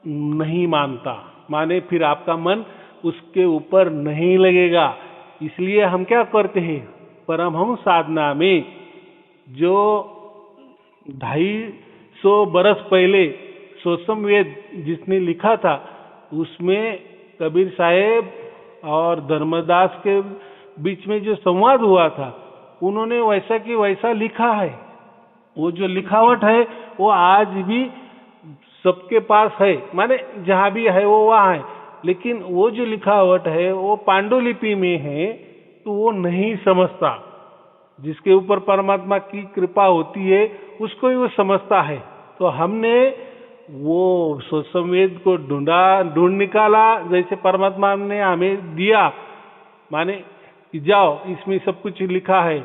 नहीं मानता, माने फिर आपका मन उसके ऊपर नहीं लगेगा। इसलिए हम क्या करते हैं, परमहंस साधना में जो 250 बरस पहले सोसम वेद जिसने लिखा था, उसमें कबीर साहेब और धर्मदास के बीच में जो संवाद हुआ था, उन्होंने वैसा कि वैसा लिखा है। वो जो लिखावट है वो आज भी सबके पास है, माने जहां भी है वो वहां है, लेकिन वो जो लिखावट है वो पांडुलिपि में है, तो वो नहीं समझता। जिसके ऊपर परमात्मा की कृपा होती है उसको ही वो समझता है। तो हमने वो संवेद को ढूंढ निकाला, जैसे परमात्मा ने हमें दिया, माने कि जाओ इसमें सब कुछ लिखा है,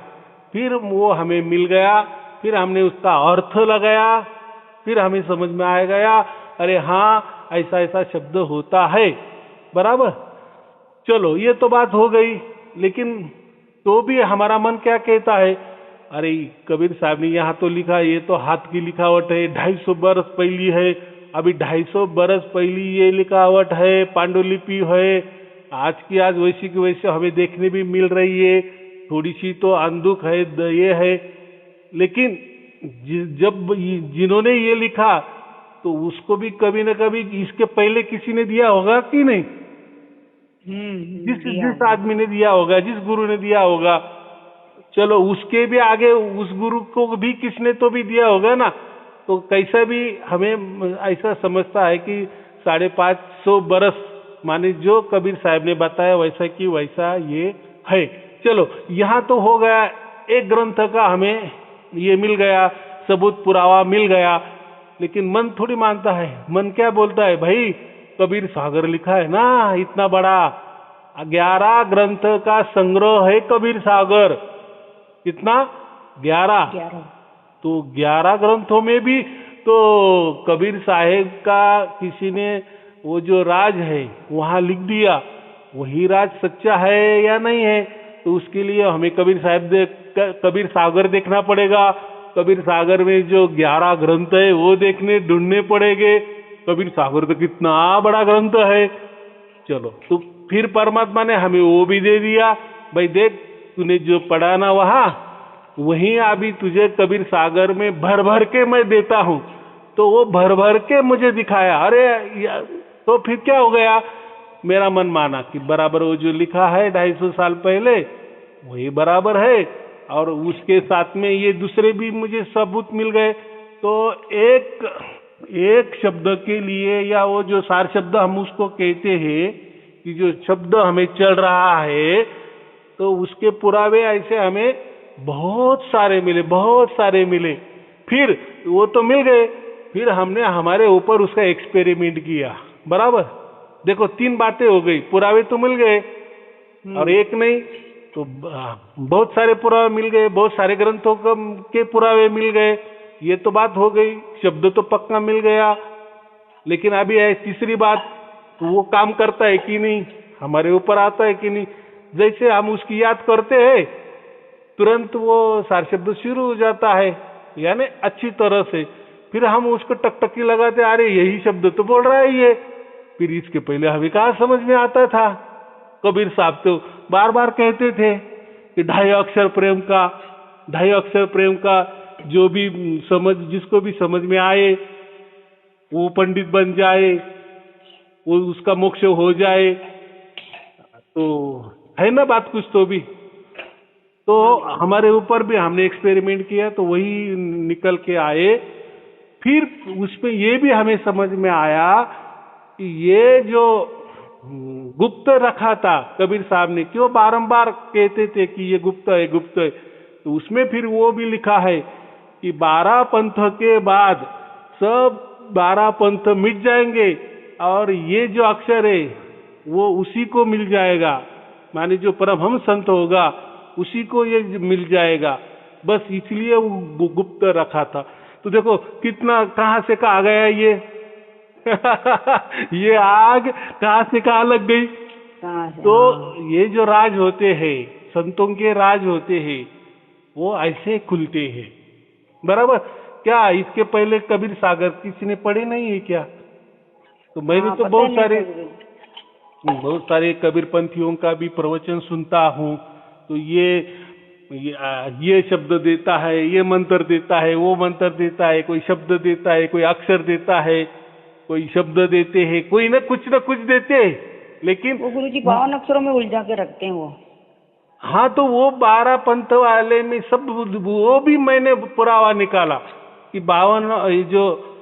फिर वो हमें मिल गया, फिर हमने उसका अर्थ लगाया, फिर हमें समझ में आ गया, अरे हाँ ऐसा ऐसा शब्द होता है, बराबर। चलो ये तो बात हो गई, लेकिन तो भी हमारा मन क्या कहता है, अरे कबीर साहब ने यहाँ तो लिखा, ये तो हाथ की लिखावट है, 250 बरस पहली है, अभी 250 बरस पहली ये लिखावट है, पांडुलिपि है, आज की आज वैसी की वैसे हमें देखने भी मिल रही है, थोड़ी सी तो अंधुक है, ये है। लेकिन जब जिन्होंने ये लिखा, तो उसको भी कभी न कभी इसके पहले किसी ने दिया होगा कि नहीं? जिस आदमी ने दिया होगा, जिस गुरु ने दिया होगा, चलो उसके भी आगे उस गुरु को भी किसने तो भी दिया होगा ना। तो कैसा भी हमें ऐसा समझता है कि 550 बरस, माने जो कबीर साहब ने बताया वैसा कि वैसा ये है। चलो यहाँ तो हो गया, एक ग्रंथ का हमें ये मिल गया, सबूत पुरावा मिल गया, लेकिन मन थोड़ी मानता है। मन क्या बोलता है, भाई कबीर सागर लिखा है ना, इतना बड़ा 11 ग्रंथ का संग्रह है कबीर सागर। कितना? 11। तो 11 ग्रंथों में भी तो कबीर साहेब का किसी ने वो जो राज है वहां लिख दिया, वही राज सच्चा है या नहीं है? तो उसके लिए हमें कबीर सागर देखना पड़ेगा। कबीर सागर में जो 11 ग्रंथ है वो ढूंढने पड़ेंगे। कबीर सागर तो कितना बड़ा ग्रंथ है। चलो, तो फिर परमात्मा ने हमें वो भी दे दिया, भाई देख तूने जो पढ़ा ना वहीं अभी तुझे कबीर सागर में भर भर के मैं देता हूं। तो वो भर भर के मुझे दिखाया। अरे तो फिर क्या हो गया, मेरा मन माना कि बराबर वो जो लिखा है 250 साल पहले वही बराबर है, और उसके साथ में ये दूसरे भी मुझे सबूत मिल गए। तो एक शब्द के लिए, या वो जो सार शब्द हम उसको कहते हैं कि जो शब्द हमें चल रहा है, तो उसके पुरावे ऐसे हमें बहुत सारे मिले। फिर वो तो मिल गए, फिर हमने हमारे ऊपर उसका एक्सपेरिमेंट किया, बराबर। देखो 3 बातें हो गई, पुरावे तो मिल गए, और एक नहीं तो बहुत सारे पुरावे मिल गए, बहुत सारे ग्रंथों के पुरावे मिल गए। ये तो बात हो गई, शब्द तो पक्का मिल गया। लेकिन अभी है तीसरी बात, तो वो काम करता है कि नहीं, हमारे ऊपर आता है कि नहीं। जैसे हम उसकी याद करते हैं, तुरंत वो सार शब्द शुरू हो जाता है, यानी अच्छी तरह से। फिर हम उसको टकटकी लगाते, अरे यही शब्द तो बोल रहा है ये। फिर इसके पहले हमें कहाँ समझ में आता था। कबीर साहब तो बार बार कहते थे कि 2.5 अक्षर प्रेम का जो भी समझ, जिसको भी समझ में आए वो पंडित बन जाए, वो उसका मोक्ष हो जाए। तो है ना बात कुछ तो भी। तो हमारे ऊपर भी हमने एक्सपेरिमेंट किया तो वही निकल के आए। फिर उसमें ये भी हमें समझ में आया कि ये जो गुप्त रखा था कबीर साहब ने, क्यों बारंबार कहते थे कि ये गुप्त है गुप्त है, तो उसमें फिर वो भी लिखा है कि 12 पंथ के बाद सब 12 पंथ मिट जाएंगे और ये जो अक्षर है वो उसी को मिल जाएगा, माने जो परमहंस संत होगा उसी को ये मिल जाएगा। बस इसलिए वो गुप्त रखा था। तो देखो कितना कहां से कहा गया ये ये आग कहां से कहां लग गई। तो ये जो राज होते हैं, संतों के राज होते हैं, वो ऐसे खुलते हैं। बराबर क्या इसके पहले कबीर सागर किसी ने पढ़े नहीं है क्या? तो मैंने तो बहुत सारे कबीर पंथियों का भी प्रवचन सुनता हूँ। तो ये शब्द देता है, ये मंत्र देता है, वो मंत्र देता है, कोई शब्द देता है, कोई अक्षर देता है, कोई शब्द देते हैं, कोई ना कुछ देते हैं। लेकिन वो गुरुजी 52 अक्षरों में उलझा के रखते हैं वो। हाँ, तो वो 12 पंथ वाले में सब वो भी मैंने पुरावा निकाला कि 52 जो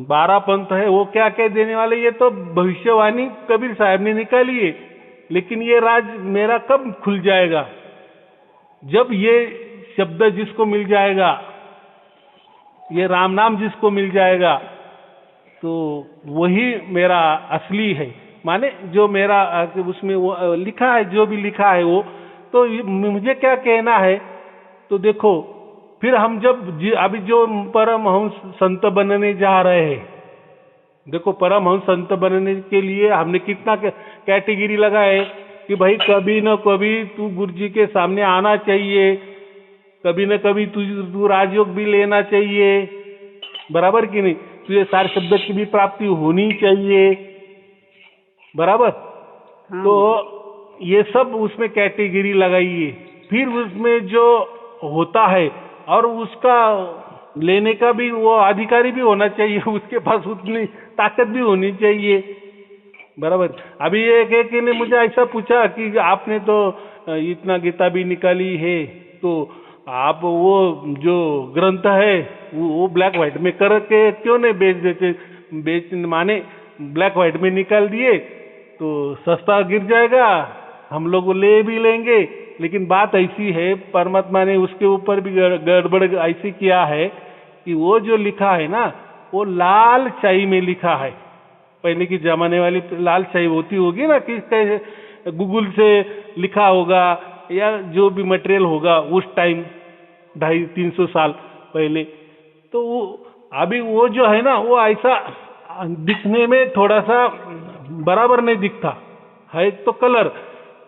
12 पंथ है वो क्या क्या देने वाले, ये तो भविष्यवाणी कबीर साहब ने निकाली है। लेकिन ये राज मेरा कब खुल जाएगा? जब ये शब्द जिसको मिल जाएगा, ये राम नाम जिसको मिल जाएगा, तो वही मेरा असली है। माने जो मेरा उसमें वो लिखा है, जो भी लिखा है वो, तो मुझे क्या कहना है। तो देखो फिर हम जब अभी जो परमहंस संत बनने जा रहे हैं, देखो परमहंस संत बनने के लिए हमने कितना कैटेगरी लगाए कि भाई कभी न कभी तू गुरुजी के सामने आना चाहिए, कभी न कभी तू राजयोग भी लेना चाहिए, बराबर कि नहीं? तुझे सार शब्द की भी प्राप्ति होनी चाहिए, बराबर। हाँ। तो ये सब उसमें कैटेगरी लगाइए। फिर उसमें जो होता है और उसका लेने का भी वो अधिकारी भी होना चाहिए, उसके पास उतनी ताकत भी होनी चाहिए, बराबर। अभी एक ने मुझे ऐसा पूछा कि आपने तो इतना गीता भी निकाली है, तो आप वो जो ग्रंथ है वो ब्लैक व्हाइट में करके क्यों नहीं बेच देते? माने ब्लैक व्हाइट में निकाल दिए तो सस्ता गिर जाएगा, हम लोग ले भी लेंगे। लेकिन बात ऐसी है, परमात्मा ने उसके ऊपर भी गड़बड़ ऐसी किया है कि वो जो लिखा है ना, वो लाल शाही में लिखा है। पहले की जमाने वाली लाल शाही होती होगी ना, कि गूगल से लिखा होगा या जो भी मटेरियल होगा उस टाइम 250-300 साल पहले। तो अभी वो जो है ना, वो ऐसा दिखने में थोड़ा सा बराबर नहीं दिखता है, तो कलर।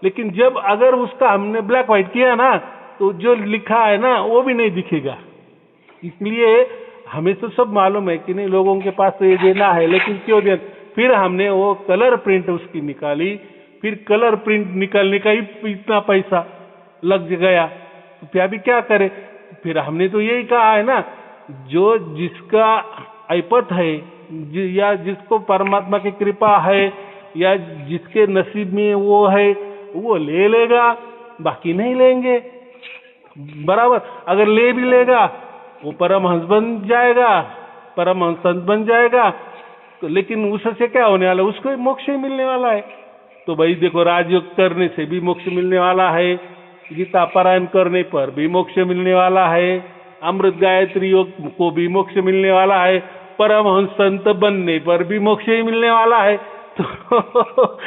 लेकिन जब अगर उसका हमने ब्लैक व्हाइट किया ना, तो जो लिखा है ना वो भी नहीं दिखेगा। इसलिए हमें तो सब मालूम है कि नहीं, लोगों के पास तो ये देना है, लेकिन क्यों देना? फिर हमने वो कलर प्रिंट उसकी निकाली, फिर कलर प्रिंट निकालने का ही इतना पैसा लग गया, तो फिर अभी क्या करें? फिर हमने तो यही कहा है ना, जो जिसका ऐपत है या जिसको परमात्मा की कृपा है या जिसके नसीब में वो है, वो ले लेगा, बाकी नहीं लेंगे, बराबर। अगर ले भी लेगा वो परमहंस बन जाएगा, परमहंस संत बन जाएगा, तो लेकिन उससे क्या होने वाला? उसको मोक्ष ही मिलने वाला है। तो भाई देखो, राजयोग करने से भी मोक्ष मिलने वाला है, गीता पारायण करने पर भी मोक्ष मिलने वाला है, अमृत गायत्री योग को भी मोक्ष मिलने वाला है, परमहंस संत बनने पर भी मोक्ष ही मिलने वाला है। तो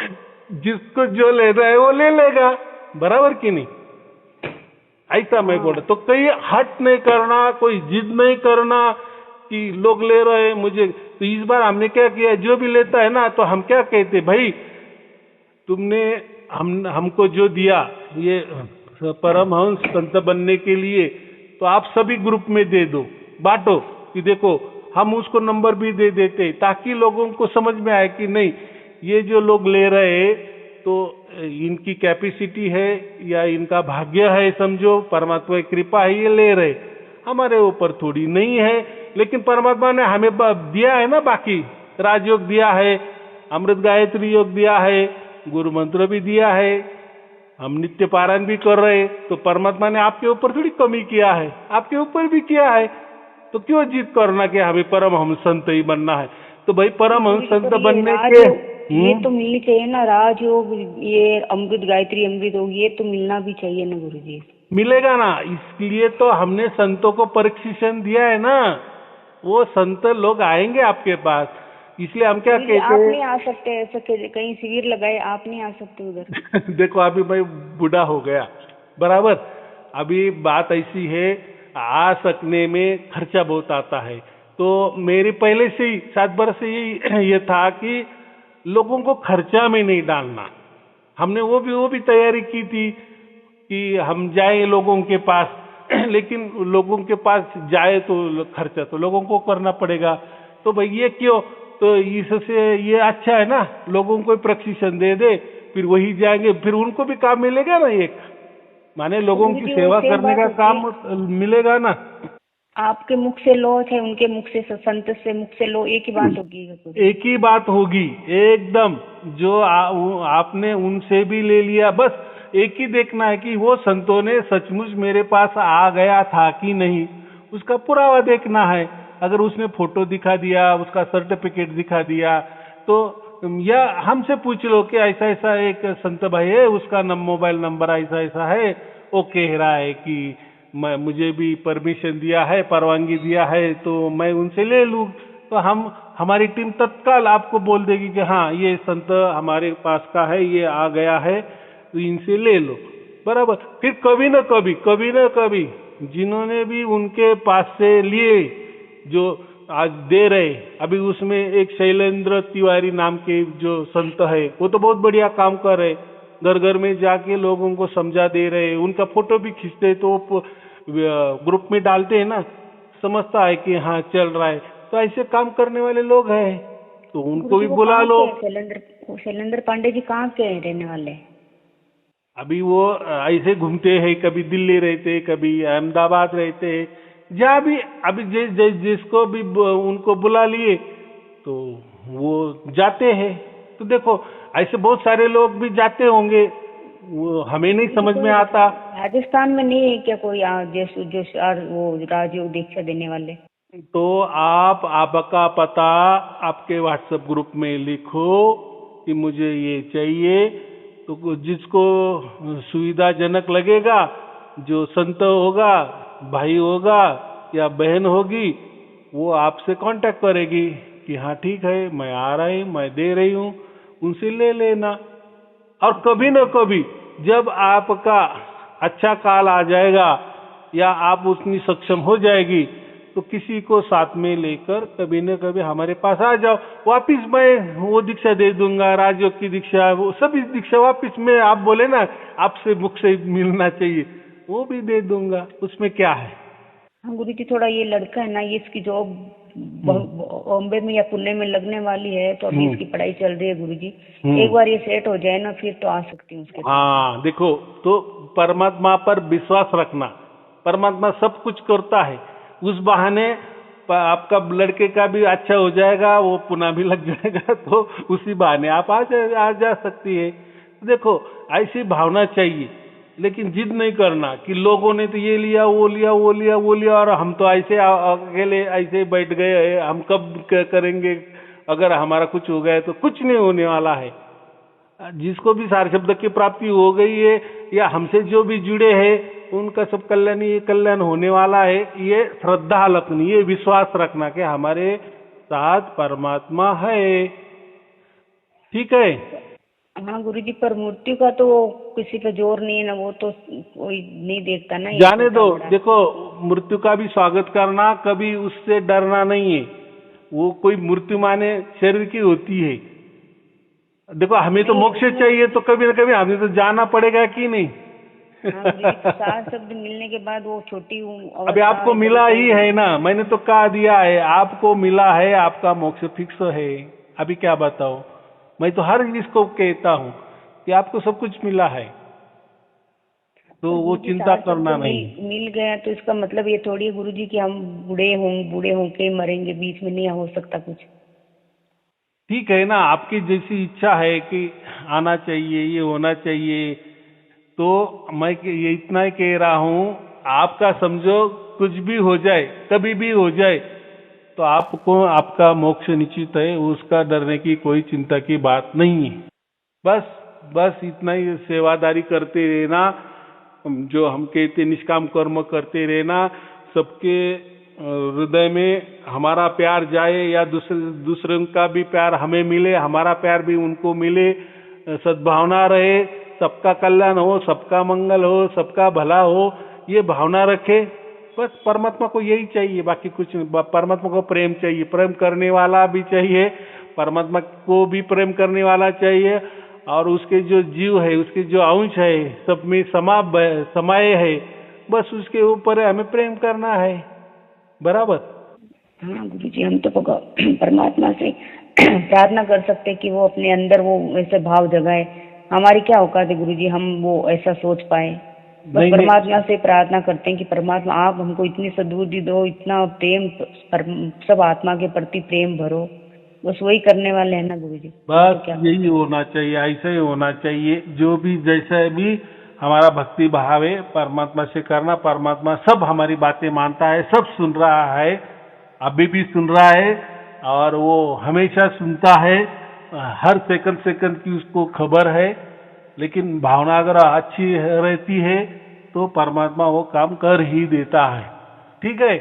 जिसको जो लेना है वो ले लेगा, बराबर कि नहीं? ऐसा मैं बोल रहा। तो कहीं हट नहीं करना, कोई जिद नहीं करना कि लोग ले रहे हैं मुझे। तो इस बार हमने क्या किया, जो भी लेता है ना, तो हम क्या कहते, भाई तुमने हमको जो दिया, ये परमहंस संत बनने के लिए, तो आप सभी ग्रुप में दे दो, बांटो कि देखो हम उसको नंबर भी दे देते, ताकि लोगों को समझ में आए कि नहीं, ये जो लोग ले रहे तो इनकी कैपेसिटी है या इनका भाग्य है, समझो परमात्मा की कृपा है, ये ले रहे, हमारे ऊपर थोड़ी नहीं है। लेकिन परमात्मा ने हमें दिया है ना, बाकी राजयोग दिया है, अमृत गायत्री योग दिया है, गुरु मंत्र भी दिया है, हम नित्य पारायण भी कर रहे, तो परमात्मा ने आपके ऊपर थोड़ी कमी किया है, आपके ऊपर भी किया है। तो क्यों जिद करना कि हमें परमहंस संत ही बनना है? तो भाई परमहंस संत बनने के ये तो मिलनी चाहिए ना, राजयोग, ये अमृत गायत्री अमृत योग, ये तो मिलना भी चाहिए ना गुरुजी। मिलेगा ना, इसलिए तो हमने संतों को प्रशिक्षण दिया है ना, वो संत लोग आएंगे आपके पास। इसलिए हम क्या कहते हैं, आप नहीं आ सकते, ऐसा कहीं शिविर लगाए, आप नहीं आ सकते उधर। देखो अभी मैं बूढ़ा हो गया, बराबर, अभी बात ऐसी है, आ सकने में खर्चा बहुत आता है। तो मेरी पहले से ही 7 वर्ष से ये था कि लोगों को खर्चा में नहीं डालना। हमने वो भी तैयारी की थी कि हम जाए लोगों के पास, लेकिन लोगों के पास जाए तो खर्चा तो लोगों को करना पड़ेगा। तो भाई ये क्यों, तो इससे ये अच्छा है ना, लोगों को प्रशिक्षण दे दे, फिर वही जाएंगे, फिर उनको भी काम मिलेगा ना, एक माने लोगों की सेवा करने का काम मिलेगा ना। आपके मुख से लो है, उनके मुख से, संत से मुख से लो, एक ही बात होगी। एक ही बात होगी एकदम। जो आपने उनसे भी ले लिया, बस एक ही देखना है कि वो संतों ने सचमुच मेरे पास आ गया था कि नहीं, उसका पुरावा देखना है। अगर उसने फोटो दिखा दिया, उसका सर्टिफिकेट दिखा दिया, तो या हमसे पूछ लो कि ऐसा ऐसा एक संत भाई है, उसका मोबाइल नंबर ऐसा ऐसा है, वो कह रहा है कि मुझे भी परमिशन दिया है, परवानगी दिया है, तो मैं उनसे ले लूँ। तो हमारी टीम तत्काल आपको बोल देगी कि हाँ ये संत हमारे पास का है, ये आ गया है, तो इनसे ले लो, बराबर। फिर कभी न कभी जिन्होंने भी उनके पास से लिए, जो आज दे रहे, अभी उसमें एक शैलेंद्र तिवारी नाम के जो संत है, वो तो बहुत बढ़िया काम कर रहे, घर घर में जाके लोगों को समझा दे रहे, उनका फोटो भी खींचते तो ग्रुप में डालते हैं ना, समझता है कि हाँ चल रहा है। तो ऐसे काम करने वाले लोग हैं, तो उनको भी बुला लो। शैलेंद्र पांडे जी कहाँ के रहने वाले? अभी वो ऐसे घूमते हैं, कभी दिल्ली रहते, कभी अहमदाबाद रहते, जहाँ भी अभी जिसको भी उनको बुला लिए तो वो जाते हैं। तो देखो ऐसे बहुत सारे लोग भी जाते होंगे, वो हमें नहीं समझ में आता। राजस्थान में नहीं है क्या कोई जो वो राजयोग दीक्षा देने वाले? तो आपका पता आपके व्हाट्सएप ग्रुप में लिखो कि मुझे ये चाहिए, तो जिसको सुविधाजनक लगेगा, जो संत होगा, भाई होगा या बहन होगी, वो आपसे कांटेक्ट करेगी कि हाँ ठीक है, मैं आ रही, मैं दे रही हूँ, उनसे ले लेना। और कभी न कभी जब आपका अच्छा काल आ जाएगा या आप उतनी सक्षम हो जाएगी, तो किसी को साथ में लेकर कभी न कभी हमारे पास आ जाओ, वापिस मैं वो दीक्षा दे दूंगा, राजयोग की दीक्षा, वो सभी दीक्षा वापिस में, आप बोले ना आपसे मुख से मिलना चाहिए, वो भी दे दूंगा, उसमें क्या है। हाँ गुरु जी, थोड़ा ये लड़का है ना, ये इसकी जॉब बॉम्बे में या पुणे में लगने वाली है, तो अभी इसकी पढ़ाई चल रही है गुरु जी। एक बार ये सेट हो जाए ना, फिर तो आ सकती हूँ उसके। हाँ देखो, तो परमात्मा पर विश्वास रखना, परमात्मा सब कुछ करता है, उस बहाने आपका लड़के का भी अच्छा हो जाएगा, वो पुनः भी लग जाएगा, तो उसी बहाने आप आ जा सकती है। देखो ऐसी भावना चाहिए, लेकिन जिद नहीं करना कि लोगों ने तो ये लिया, वो लिया, वो लिया, वो लिया, और हम तो ऐसे अकेले ऐसे बैठ गए, हम कब करेंगे, अगर हमारा कुछ हो गया तो कुछ नहीं होने वाला है। जिसको भी सार शब्द की प्राप्ति हो गई है या हमसे जो भी जुड़े हैं, उनका सब कल्याण होने वाला है। ये श्रद्धा रखनी, ये विश्वास रखना कि हमारे साथ परमात्मा है, ठीक है। हाँ गुरु जी, पर मृत्यु का तो किसी पे जोर नहीं है ना, वो तो कोई नहीं देखता ना, जाने दो। देखो मृत्यु का भी स्वागत करना, कभी उससे डरना नहीं है। वो कोई मृत्यु माने शरीर की होती है। देखो हमें तो मोक्ष चाहिए, तो कभी ना कभी हमें तो जाना पड़ेगा कि नहीं। हाँ गुरुजी, तो 7 शब्द मिलने के बाद वो छोटी अभी अवस्था आपको एकदम मिला से। ही है ना, मैंने तो कहा दिया है, आपको मिला है, आपका मोक्ष फिक्स है। अभी क्या बताओ, मैं तो हर इसको कहता हूँ कि आपको सब कुछ मिला है, तो पर वो गुरुजी चिंता 7 शब्द करना नहीं। मिल गया तो इसका मतलब ये थोड़ी है गुरुजी कि हम बूढ़े होके मरेंगे, बीच में नहीं हो सकता कुछ। ठीक है ना, आपकी जैसी इच्छा है कि आना चाहिए, ये होना चाहिए, तो मैं ये इतना ही कह रहा हूँ, आपका समझो कुछ भी हो जाए, कभी भी हो जाए, तो आपको आपका मोक्ष निश्चित है, उसका डरने की कोई चिंता की बात नहीं है। बस बस इतना ही सेवादारी करते रहना, जो हम कहते निष्काम कर्म करते रहना, सबके हृदय में हमारा प्यार जाए या दूसरे का भी प्यार हमें मिले, हमारा प्यार भी उनको मिले, सद्भावना रहे, सबका कल्याण हो, सबका मंगल हो, सबका भला हो, ये भावना रखे। बस परमात्मा को यही चाहिए, बाकी कुछ नहीं। परमात्मा को प्रेम चाहिए, प्रेम करने वाला भी चाहिए, परमात्मा को भी प्रेम करने वाला चाहिए, और उसके जो जीव है, उसके जो अंश है, सब में समाये है, बस उसके ऊपर हमें प्रेम करना है। बराबर। हाँ गुरुजी, हम तो परमात्मा से प्रार्थना कर सकते हैं कि वो अपने अंदर वो ऐसे भाव जगाए। हमारी क्या औकात है गुरुजी, हम वो ऐसा सोच पाए। बस नहीं नहीं, परमात्मा से प्रार्थना करते हैं कि परमात्मा आप हमको इतनी सद्बुद्धि दो, इतना प्रेम सब आत्मा के प्रति प्रेम भरो। बस वही करने वाले हैं ना गुरुजी, हम तो बस क्या यही कर होना चाहिए, ऐसा ही होना चाहिए। जो भी जैसा भी हमारा भक्ति भाव है, परमात्मा से करना। परमात्मा सब हमारी बातें मानता है, सब सुन रहा है, अभी भी सुन रहा है, और वो हमेशा सुनता है, हर सेकंड सेकंड की उसको खबर है। लेकिन भावना अगर अच्छी रहती है तो परमात्मा वो काम कर ही देता है। ठीक है,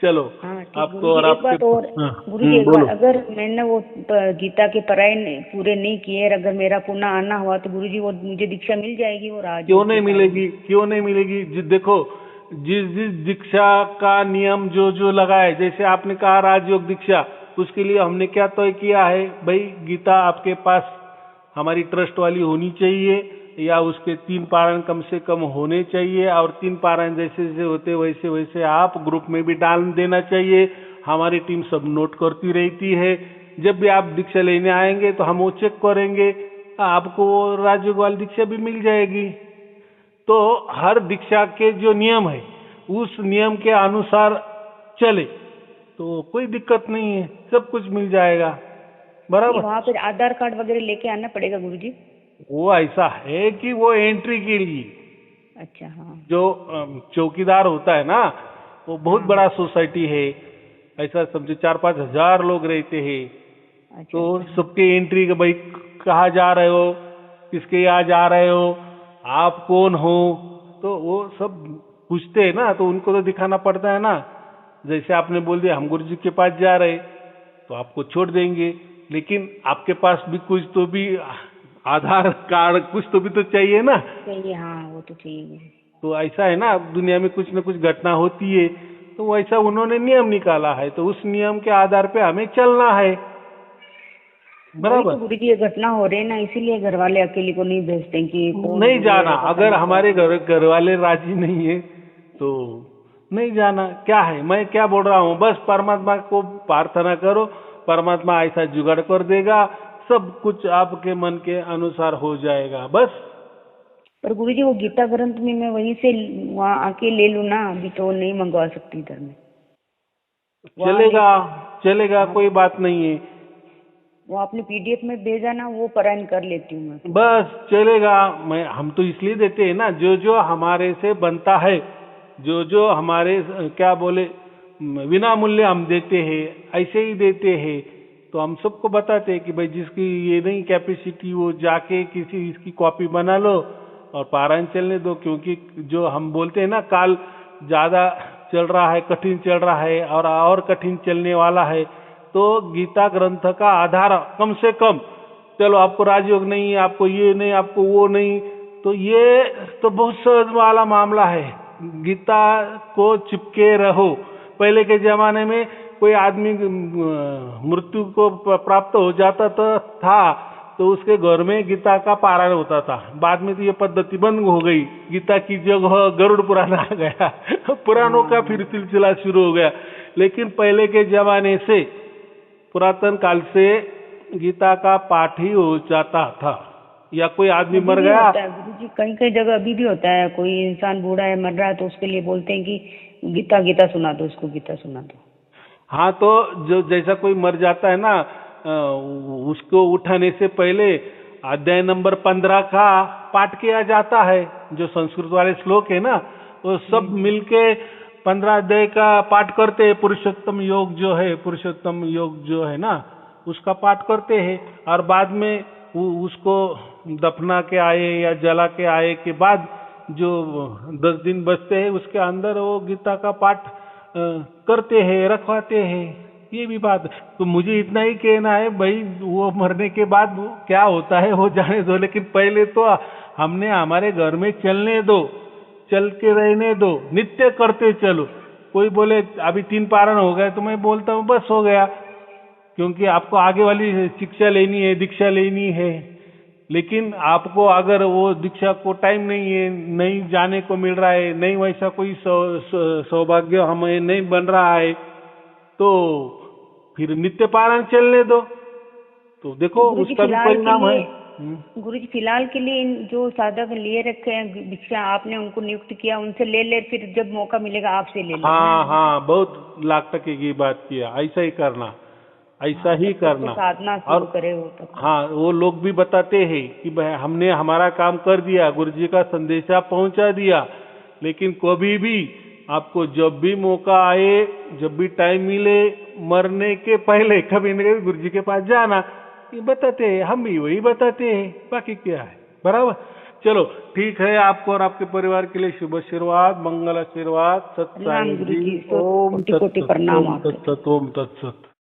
चलो। हाँ ठीक आपको गुरुजी, और एक आपके, बात और। हाँ, गुरुजी एक बात, बोलो। अगर मैंने वो गीता के पढ़ाई पूरे नहीं किए और अगर मेरा पुनः आना हुआ तो गुरुजी वो मुझे दीक्षा मिल जाएगी वो क्यों राजयोग के नहीं कारण? मिलेगी, क्यों नहीं मिलेगी? देखो, जिस जिस दीक्षा का नियम जो जो लगा है, जैसे आपने कहा राजयोग दीक्षा, उसके लिए हमने क्या तय किया है भाई? गीता आपके पास हमारी ट्रस्ट वाली होनी चाहिए, या उसके 3 पारायण कम से कम होने चाहिए, और 3 पारायण जैसे जैसे होते वैसे वैसे आप ग्रुप में भी डाल देना चाहिए। हमारी टीम सब नोट करती रहती है। जब भी आप दीक्षा लेने आएंगे तो हम वो चेक करेंगे, आपको राजयोग वाली दीक्षा भी मिल जाएगी। तो हर दीक्षा के जो नियम है, उस नियम के अनुसार चले तो कोई दिक्कत नहीं है, सब कुछ मिल जाएगा। नहीं, बराबर। वहाँ पर आधार कार्ड वगैरह लेके आना पड़ेगा गुरुजी? वो ऐसा है कि वो एंट्री के लिए अच्छा हाँ। जो चौकीदार होता है ना, वो बहुत हाँ बड़ा हाँ। सोसाइटी है, ऐसा समझो 4-5 हजार लोग रहते हैं। अच्छा तो अच्छा हाँ। सबके एंट्री के भाई कहाँ जा रहे हो, किसके यहाँ जा रहे हो, आप कौन हो, तो वो सब पूछते हैं ना, तो उनको तो दिखाना पड़ता है ना। जैसे आपने बोल दिया हम गुरु जी के पास जा रहे, तो आपको छोड़ देंगे, लेकिन आपके पास भी कुछ तो भी आधार कार्ड कुछ तो भी तो चाहिए ना। चाहिए हाँ, वो तो चाहिए गुरुजी। तो ऐसा है ना, दुनिया में कुछ न कुछ घटना होती है, तो वैसा उन्होंने नियम निकाला है, तो उस नियम के आधार पे हमें चलना है। वही तो बराबर। गुरुजी, ये घटना हो रही है ना, इसीलिए घर वाले अकेले को नहीं भेजते कि कौन नहीं गुरु जाना, है पता अगर नहीं हमारे कौन। घर वाले राजी नहीं है तो नहीं जाना। क्या है, मैं क्या बोल रहा हूँ, बस परमात्मा को प्रार्थना करो, परमात्मा ऐसा जुगाड़ कर देगा, सब कुछ आपके मन के अनुसार हो जाएगा। बस। पर गुरुजी वो गीता ग्रंथ में मैं वहीं से वहाँ आके ले लूँ ना, अभी तो नहीं मंगवा सकती इधर में। वहाँ ले। चलेगा, चलेगा, हाँ, कोई बात नहीं है। वो आपने पीडीएफ में भेजा ना, वो पारायण कर लेती हूँ मैं फिर। बस चलेगा। हम तो इसलिए देते हैं ना, जो जो हमारे से बनता है, जो जो हमारे क्या बोले विना मूल्य हम देते हैं, ऐसे ही देते हैं। तो हम सबको बताते हैं कि भाई जिसकी ये नहीं कैपेसिटी, वो जाके किसी इसकी कॉपी बना लो और पारायण चलने दो। क्योंकि जो हम बोलते हैं ना, काल ज्यादा चल रहा है, कठिन चल रहा है, और कठिन चलने वाला है, तो गीता ग्रंथ का आधार कम से कम, चलो आपको राजयोग नहीं, आपको ये नहीं, आपको वो नहीं, तो ये तो बहुत सहज वाला मामला है। गीता को चिपके रहो। पहले के जमाने में कोई आदमी मृत्यु को प्राप्त हो जाता था, तो उसके घर में गीता का पारायण होता था। बाद में तो ये पद्धति बंद हो गई, गीता की जगह गरुड़ पुराण आ गया, पुराणों का फिर सिलसिला शुरू हो गया। लेकिन पहले के जमाने से, पुरातन काल से गीता का पाठ ही हो जाता था। या कोई आदमी मर गया, गुरुजी कहीं कहीं जगह अभी भी होता है, कोई इंसान बूढ़ा है मर रहा है तो उसके लिए बोलते हैं कि गीता गीता सुना दो, उसको गीता सुना दो। हाँ, तो जो जैसा कोई मर जाता है ना, उसको उठाने से पहले अध्याय नंबर 15 का पाठ किया जाता है। जो संस्कृत वाले श्लोक है ना, वो सब मिलके 15 अध्याय का पाठ करते हैं। पुरुषोत्तम योग जो है ना, उसका पाठ करते हैं। और बाद में उसको दफना के आए या जला के आए के बाद जो 10 दिन बचते हैं, उसके अंदर वो गीता का पाठ करते हैं, रखवाते हैं। ये भी बात। तो मुझे इतना ही कहना है भाई, वो मरने के बाद वो क्या होता है वो जाने दो, लेकिन पहले तो हमने हमारे घर में चलने दो, चल के रहने दो, नित्य करते चलो। कोई बोले अभी 3 पारण हो गए, तो मैं बोलता हूँ बस हो गया, क्योंकि आपको आगे वाली शिक्षा लेनी है, दीक्षा लेनी है। लेकिन आपको अगर वो दीक्षा को टाइम नहीं है, नहीं जाने को मिल रहा है, नहीं वैसा कोई सौभाग्य हमें नहीं बन रहा है, तो फिर नित्य पारायण चलने दो। तो देखो उसका भी परिणाम है। गुरुजी फिलहाल के लिए जो साधक लिए रखे हैं दीक्षा, आपने उनको नियुक्त किया, उनसे ले ले, फिर जब मौका मिलेगा आपसे ले लेना। हाँ, बहुत लाख टके की बात किया। ऐसा ही करना, ऐसा ही करना। साधना शुरू करे वो तक। हाँ, वो लोग भी बताते हैं कि भाई हमने हमारा काम कर दिया, गुरुजी का संदेशा पहुंचा दिया, लेकिन कभी भी आपको जब भी मौका आए, जब भी टाइम मिले, मरने के पहले कभी न कभी गुरुजी के पास जाना। ये बताते हैं, हम भी वही बताते हैं, बाकी क्या है। बराबर। चलो ठीक है, आपको और आपके परिवार के लिए शुभ आशीर्वाद, मंगल आशीर्वाद, सत्य। ओम तत्सत, ओम तत्सत।